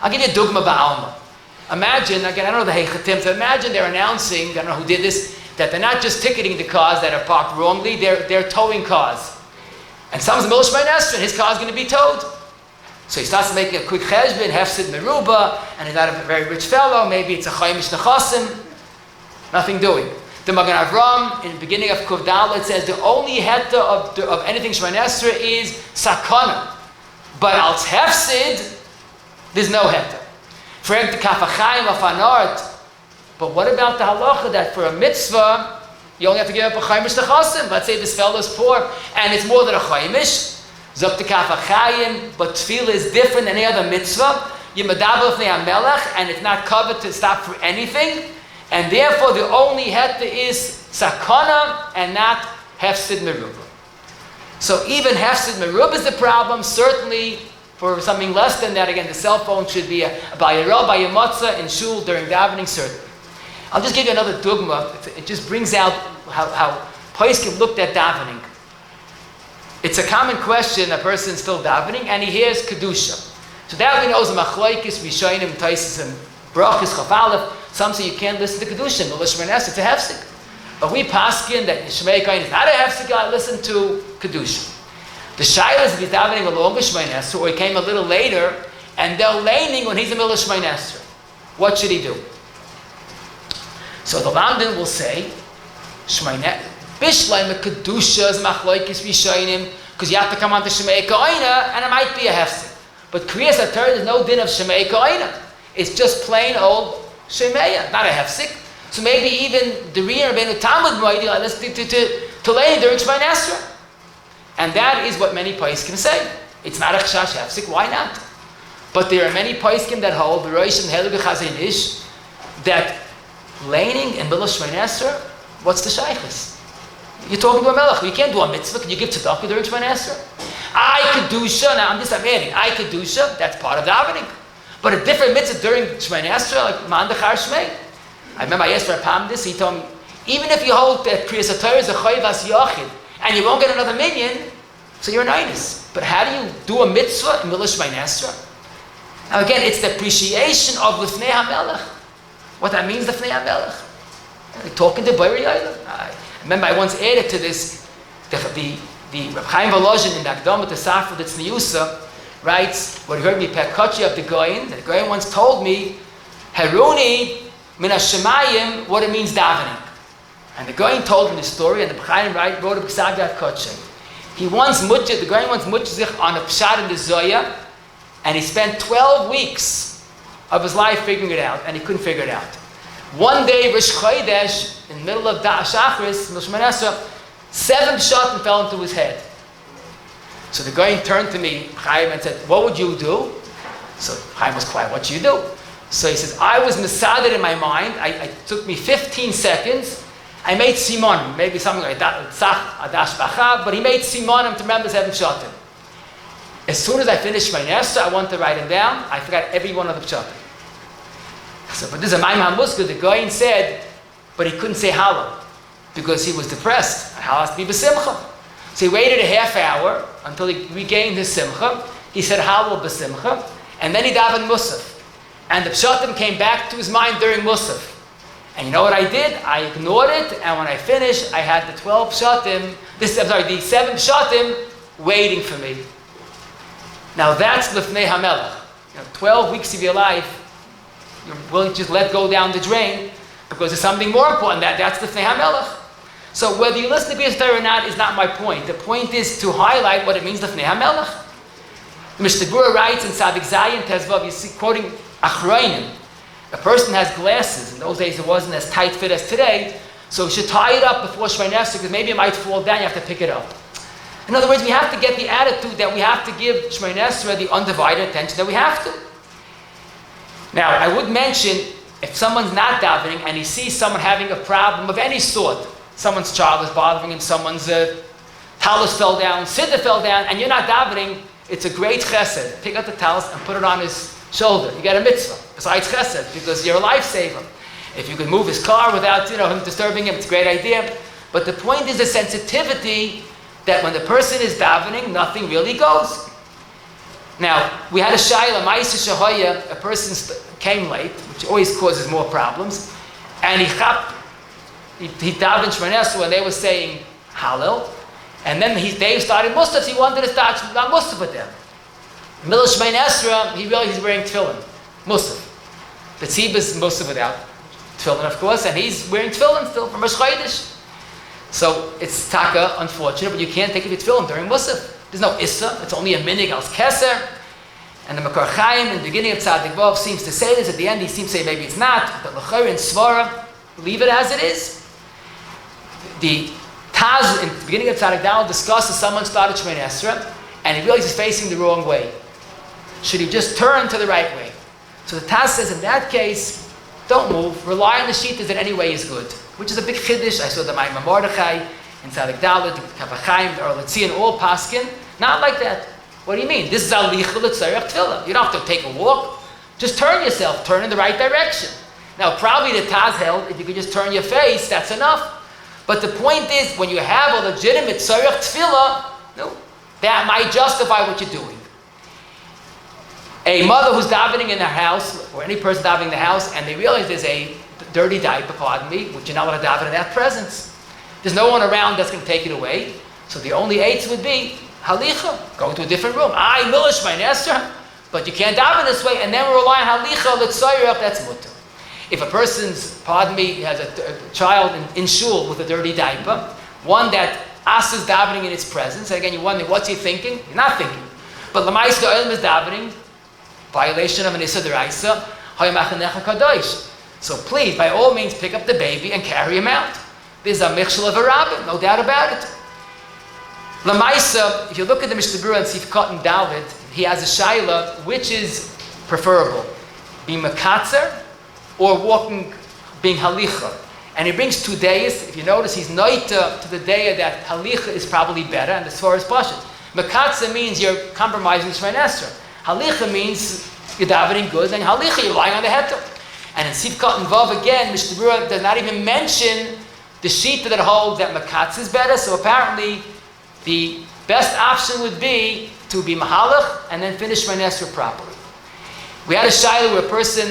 I'll give you a dugma ba'alma. Imagine, again, I don't know the heichatim, so imagine they're announcing, I don't know who did this, that they're not just ticketing the cars that are parked wrongly, they're towing cars. And someone's in the middle of Shmone Esrei, and his car's going to be towed. So he starts making a quick cheshbon, hefsid meruba, and he's not a very rich fellow, maybe it's a chaimish nechasim, nothing doing. The Magen Avram, in the beginning of Kuv Dal, it says the only heta of anything Shmone Esrei is sakana. But al hefsid, there's no heta. Frag the kafachayim of anart. But what about the halacha that for a mitzvah, you only have to give up a chaimish nechasim? Let's say this fellow's poor, and it's more than a chaimish. Zok tekafachayim, but tefillah is different than any other mitzvah. Yimadav lefnei hamelech, and it's not covered to stop for anything. And therefore, the only heta is sakana and not hefsid meruba. So even hefsid meruba is the problem. Certainly, for something less than that, again, the cell phone should be a bayirah, bayimotza in shul during davening. Certainly, I'll just give you another dugma. It just brings out how poskim looked at davening. It's a common question, a person's still davening, and he hears Kedusha. So that we know is a machlokes, Rishonim, Taisis, and Brachos, Chafalef. Some say you can't listen to Kedusha, but Shmone Esrei, it's a hefsek. But we paskin that Shmei Kain is not a hefsek, I listen to Kedusha. The Shaila is if he's davening along with Shmone Esrei, or he came a little later, and they're laning when he's in the middle of Shmone Esrei. What should he do? So the Lamdan will say, Shmone Esrei, Bishleim Kedusha is machlokes Rishonim, because you have to come on to Shmei Kaina, and it might be a hefsek. But Kriyas HaTorah, there's no din of Shmei Kaina. It's just plain old Shemeya, not a hefsek. So maybe even the Riyah Rabbeinu Talmud Moedi, I listen to Lein during Shmone Esrei. And that is what many poskim say. It's not a chashash hefsek, why not? But there are many poskim that hold, the Rosh and Helug Chazon Ish, that laning in middle of Shmone Esrei, what's the shaykhis? You're talking to a melech. You can't do a mitzvah. Can you give tzedakah during Shmona Esrei? I kedusha. Now I'm adding. I kedusha. That's part of davening. But a different mitzvah during Shmona Esrei, like man dechar shmei. I remember I asked Rabbi this. He told me, even if you hold that Kriyas HaTorah is a choy vas yachid, and you won't get another minyan, so you're an einus. But how do you do a mitzvah in Milah Shmona Esrei? Now again, it's the appreciation of Lifnei HaMelech. What that means, Lifnei HaMelech. Talking to Bari Yayla. I remember I once added to this, the Reb Chaim Volozhin in the Akdama to Sefer that's Niyusa writes, what he heard me Pekotchi of the Goyin, the Goyin once told me, Haruni min Hashemayim, what it means davening. And the Goyin told him the story, and the Reb Chaim wrote a P'sag Kotchi. The Goyin once mutchid sich on a pshat in the Zoya, and he spent 12 weeks of his life figuring it out, and he couldn't figure it out. One day, Rosh Chodesh, in the middle of Shachris, Shmona Esrei, 7 pshatim fell into his head. So the guy turned to me, Chaim, and said, what would you do? So Chaim was quiet, what you do? So he says, I was misaded in my mind. It took me 15 seconds. I made simanim, maybe something like that, but he made simanim to remember 7 pshatim. As soon as I finished my Esrei, I wanted to write them down. I forgot every one of the pshatim. So, but this is a Maim HaMuskah. The Goyin said, but he couldn't say Hallel because he was depressed. Hallel has to be b'simcha. So he waited a half hour until he regained his simcha. He said Hallel b'simcha, and then he davened Musaf. And the pshatim came back to his mind during Musaf. And you know what I did? I ignored it, and when I finished, I had the 12 pshatim. The 7 pshatim waiting for me. Now that's Lifnei HaMelech. 12 weeks of your life, you're willing to just let go down the drain because there's something more important. That's Lifnei HaMelech. So whether you listen to Kriyas HaTorah or not is not my point. The point is to highlight what it means Lifnei HaMelech. The Mishnah Berurah writes in Tzadik Zayin Tezvav, you see, quoting Achroinim, a person has glasses. In those days it wasn't as tight fit as today, so you should tie it up before Shmona Esrei because maybe it might fall down, you have to pick it up. In other words, we have to get the attitude that we have to give Shmona Esrei the undivided attention that we have to. Now, I would mention, if someone's not davening and he sees someone having a problem of any sort, someone's child is bothering him, someone's Talis fell down, siddur fell down, and you're not davening, it's a great chesed. Pick up the Talis and put it on his shoulder. You get a mitzvah, besides chesed, because you're a lifesaver. If you could move his car without him disturbing him, it's a great idea. But the point is the sensitivity that when the person is davening, nothing really goes. Now, we had a shayla, Ma'isa Shahoya, a person came late, which always causes more problems, and he davened Shmona Esrei when they were saying Hallel, and then they started Musaf, he wanted to start Musaf with them. Milah Shmona Esrei, he realized he's wearing tefillin, Musaf. The tzibah is Musaf without tefillin, of course, and he's wearing tefillin still from Rosh Chodesh. So it's taka, unfortunate, but you can't take it with tefillin during Musaf. There's no issa, it's only a minig als keser. And the Makar Chaim in the beginning of Tzadik Vav seems to say this, at the end he seems to say maybe it's not, but L'chor and Svara, leave it as it is. The Taz in the beginning of Tzadik Dal discusses someone started Shmona Esrei and he realizes he's facing the wrong way. Should he just turn to the right way? So the Taz says in that case, don't move, rely on the shittas that any way is good, which is a big chiddush. I saw the Maimon Mordechai in Tzadik Dalet, the Kavachaim, the Orletzi, and all paskin. Not like that. What do you mean? This is alicha l'tzarech tefillah. You don't have to take a walk. Just turn yourself. Turn in the right direction. Now, probably the Taz held, if you could just turn your face, that's enough. But the point is, when you have a legitimate tzarech tefillah, no, that might justify what you're doing. A mother who's davening in her house, or any person davening in the house, and they realize there's a dirty diaper, pardon me, which you're not allowed to daven in that presence. There's no one around that's going to take it away. So the only eights would be halicha, go to a different room. Milah Shmona Esrei, but you can't daven this way, and then we rely on halicha, l'tzayrach, that's mutter. If a person's, pardon me, has a child in shul with a dirty diaper, one that asks davening in its presence, and again you wonder, what's he thinking? You're not thinking. But l'mayis da'olim is davening, violation of an issa d'oraisa, hayamachanecha kadosh. So please, by all means, pick up the baby and carry him out. There's a michshel of a rabbin, no doubt about it. L'maisa, if you look at the Mishnah Berurah and Sifkat and David, he has a shaila, which is preferable? Being makatzer or walking, being halicha? And he brings 2 days. If you notice, he's noita to the day that halicha is probably better, and the svara is pashut. Mekatza means you're compromising Shmone Esrei. Halicha means you're davening good, and halicha you're lying on the heter. And in Sivkot and Vav again, Mishnah does not even mention the shita that holds that Mekatza is better. So apparently, the best option would be to be mahalach and then finish Shmone Esrei properly. We had a shayla where a person,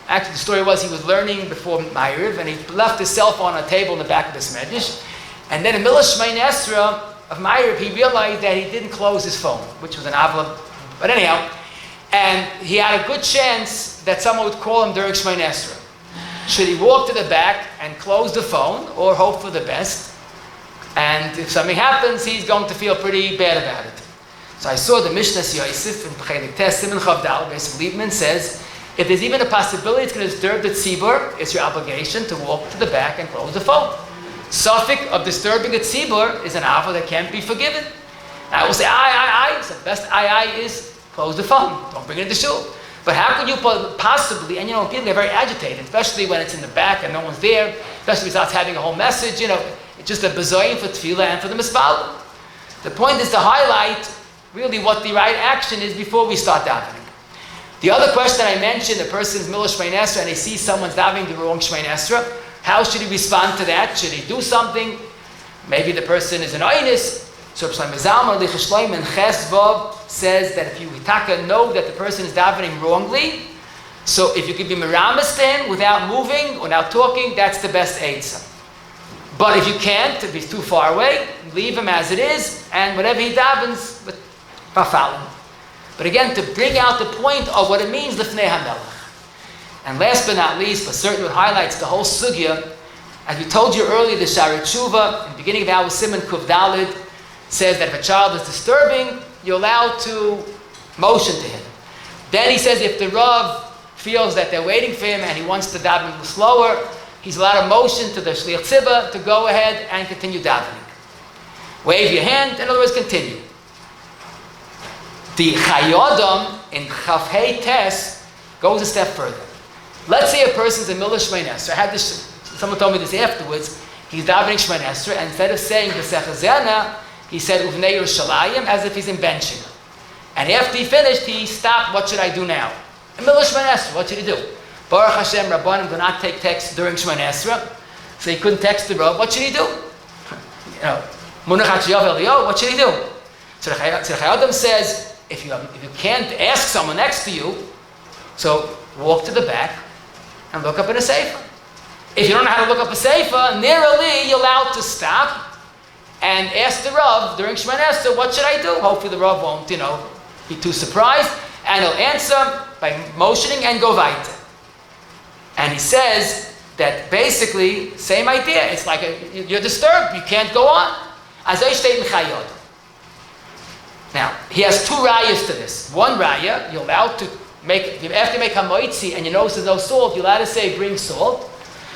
actually the story was he was learning before Ma'ariv and he left his cell phone on a table in the back of his medrash. And then in the middle of Shmone Esrei of Ma'ariv, he realized that he didn't close his phone, which was an avla. But anyhow, and he had a good chance that someone would call him during Shmone Esrei. Should he walk to the back and close the phone or hope for the best? And if something happens, he's going to feel pretty bad about it. So I saw the Mishnah Yosef in Chelik Tes Siman Chavdal, basically Liebman says, if there's even a possibility it's going to disturb the tzibur, it's your obligation to walk to the back and close the phone. Suffix of disturbing a tzibur is an avah that can't be forgiven. I will say, so the best is close the phone. Don't bring it into shul. But how could you possibly, and people get very agitated, especially when it's in the back and no one's there, especially if he starts having a whole message, it's just a bezoyin for tefillah and for the misbal. The point is to highlight really what the right action is before we start davening. The other question I mentioned, a person's middle of Shmone Esrei and they see someone's davening the wrong Shmone Esrei, how should he respond to that? Should he do something? Maybe the person is an oynis. So Shlomo Zalman Lichashloim and Chesvav says that if you know that the person is davening wrongly, so if you could be miramis to him without moving or without talking, that's the best eitzah. But if you can't, if he's too far away, leave him as it is, and whatever he davens, pafalim. But again, to bring out the point of what it means, לפני המלך. And last but not least, but certainly what highlights the whole sugya, as we told you earlier, the Shari Tshuva, in the beginning of our Siman Kuv Dalid, says that if a child is disturbing, you're allowed to motion to him. Then he says if the Rav feels that they're waiting for him and he wants to daven a little slower, he's allowed to motion to the Shliach Tzibah to go ahead and continue davening. Wave your hand, in other words, continue. The Chayodam in Chafhei Tes goes a step further. Let's say a person's in middle of Shmone Esrei. I had this, someone told me this afterwards. He's davening Shmone Esrei, and instead of saying B'Sechazena, he said Uvnei Yerushalayim as if he's in benching. And after he finished, he stopped. What should I do now? In middle of Shmone Esrei, what should he do? Baruch Hashem, Rabbanim do not take text during Shmone Esrei, so he couldn't text the Rav. What should he do? Munach HaTshiyav Eliyahu, what should he do? So the Chayodam says, if you can't ask someone next to you, so walk to the back and look up in a sefer. If you don't know how to look up a sefer, nearly you're allowed to stop and ask the Rav during Shmone Esrei, what should I do? Hopefully the Rav won't, be too surprised, and he'll answer by motioning and go weiter. And he says that basically, same idea. It's like you're disturbed, you can't go on. Azay shteit in Chayod. Now, he has 2 rayas to this. One raya, you're allowed to after you make hamoitzi and you notice there's no salt, you're allowed to say, bring salt.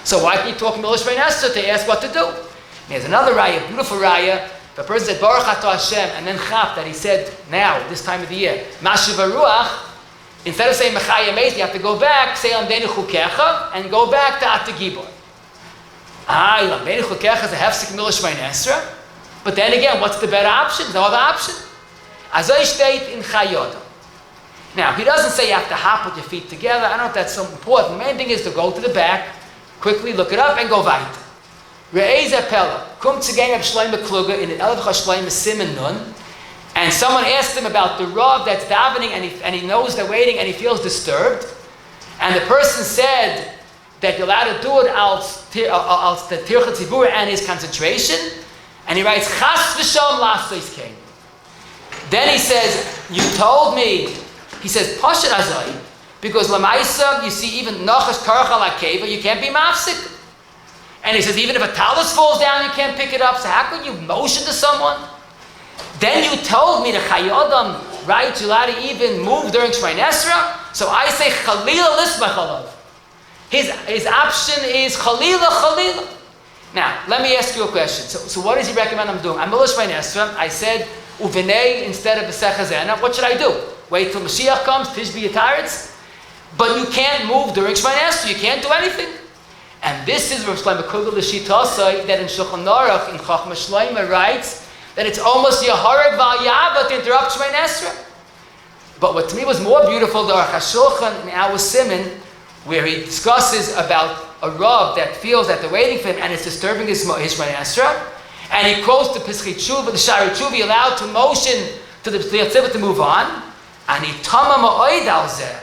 So why can you talk Milosh Shmone Esrei to ask what to do? And here's another raya, beautiful raya. The person said, Baruch Ato Hashem, and then Chaf, that he said, now, this time of the year, Mashiv Ruach, instead of saying Mechayim Eis, you have to go back, say Lamdenu Chukecha, and go back to Atagibor. Lamdenu Chukecha is a hefsek Milosh Shmone Esrei. But then again, what's the better option? No other option. Azay shteit in Chayod. Now, he doesn't say you have to hop with your feet together. I don't know if that's so important. The main thing is to go to the back, quickly look it up, and go weiter. Re'ez apela. Kum tzegei Shlomo Kluger in the Elef Shlomo Siman Nun. And someone asked him about the Rav that's davening, and he knows they're waiting, and he feels disturbed. And the person said that you're allowed to do it als the Tircha Tzibur and his concentration. And he writes, Chas v'shom lasois kein. Then he says, you told me, he says, Pashat Azai, because Lamaisa, you see, even Nachash Karachal Akeva, you can't be mafsik. And he says, even if a talis falls down, you can't pick it up, so how could you motion to someone? Then you told me the Chayodam, right, you're allowed to even move during Shmone Esrei, so I say, Chalila Lismachalav. His option is Chalila. Now, let me ask you a question. So what does he recommend I'm doing? I'm Milosh Shmone Esrei. I said, Uvinei instead of B'Sechazena. What should I do? Wait till Mashiach comes, Tishbi Yataretz? But you can't move during Shmone Esrei. You can't do anything. And this is Rav Shlomo Kugel L'Shitosai that in Shulchan Aruch, in Chachma Shlomo writes that it's almost Yehareg V'Ayava to interrupt Shmone Esrei. But what to me was more beautiful, the Aruch HaShulchan in our Siman, where he discusses about a Rav that feels that they're waiting for him and it's disturbing his Shmone Esrei. And he quotes the Pesach Tshuva, the Shari Tshuva, allowed to motion to the Tzibah to move on. And he Tama Ma'oid al Zeh.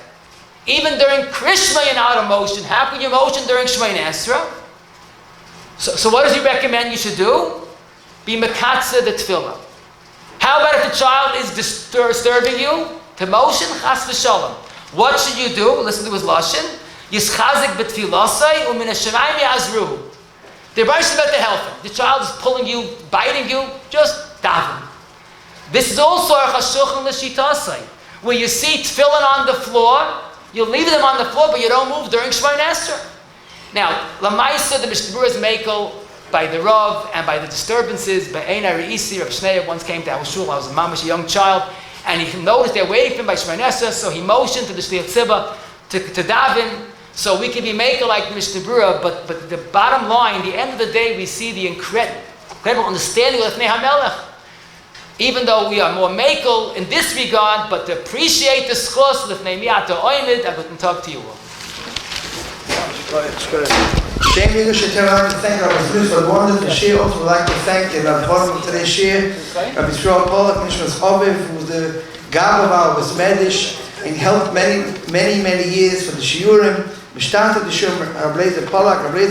Even during Krishma you're not a motion. How can you motion during Shmone Esrei? So what does he recommend you should do? Be Mekatze the tefillah. How about if the child is disturbing you? To motion, Chas v'shalom. What should you do? Listen to his lashon. Yischazik betfilasai u'min hashamayim ya'azruhu. The Rabbi is about to help him. The child is pulling you, biting you. Just daven. This is also a chashuchan l'shitasai, where you see tefillin on the floor. You leave them on the floor, but you don't move during Shmone Esrei. Now, Lamaisa, the Mishnah is makel by the Rav and by the disturbances. By Eina Reisi, Rabbi Shnei once came to our shul. I was a mamash, a young child, and he noticed they're waiting for him by Shmone Esrei, so he motioned to the Shliach Tzibah to daven. So we can be makel like the Mishnah Berurah, but the bottom line, the end of the day, we see the incredible understanding of Lefnei HaMelech. Even though we are more makel in this regard, but to appreciate the schos Lefnei Mi'ata Oimid, I couldn't talk to you all. Shame you should tell us to thank Rabbi Smith for the wonderful share. Also would like to thank the bottom of today's share, Rabbi Shmuel Pollack, Nishmas Oviv, who was the Gab of our Besmedish, and helped many years for the Shiurim. We started the Shiurim, Rabbi Pollack, Rabbi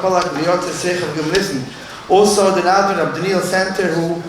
Pollack, the Yotze Sech of Listen. Also the Nadman of Daniel Center, who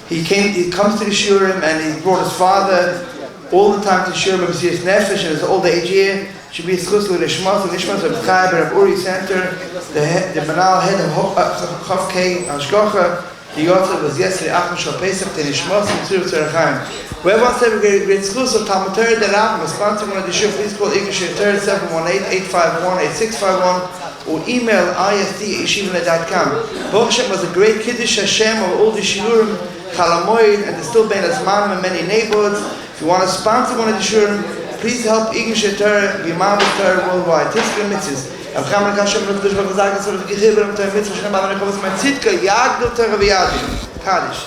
he comes to the Shiurim and he brought his father all the time to the Shiurim of his Nefesh in his old age year. Should be exclusive with the Shmos of the Chai of Uri Center, the Manal head of Chof K Ashkocha, the Yotze was yesterday Achim Shal Pesach, the Shmos and Tzur Tzerachaim. Whoever wants to have a great exclusive Talmud Torah that I'm sponsoring one of the Shiur, please call English Torah 718-851-8651 or email isd@yeshiva.com. Baruch Hashem was a great Kiddush Hashem of all the Shiurim, Chalamoid, and there's still Ben Azmanim in many neighborhoods. If you want to sponsor one of the Shiurim, please help English Torah, Bimam Torah worldwide. Titzke mitzvahs. Am Chaim Lekashem Rosh Hashanah Bazar Kasor Gechibram Torah mitzvah Shnei Bavnei Chovos Mitzidka Yagdol Torah V'Yadim. Talis.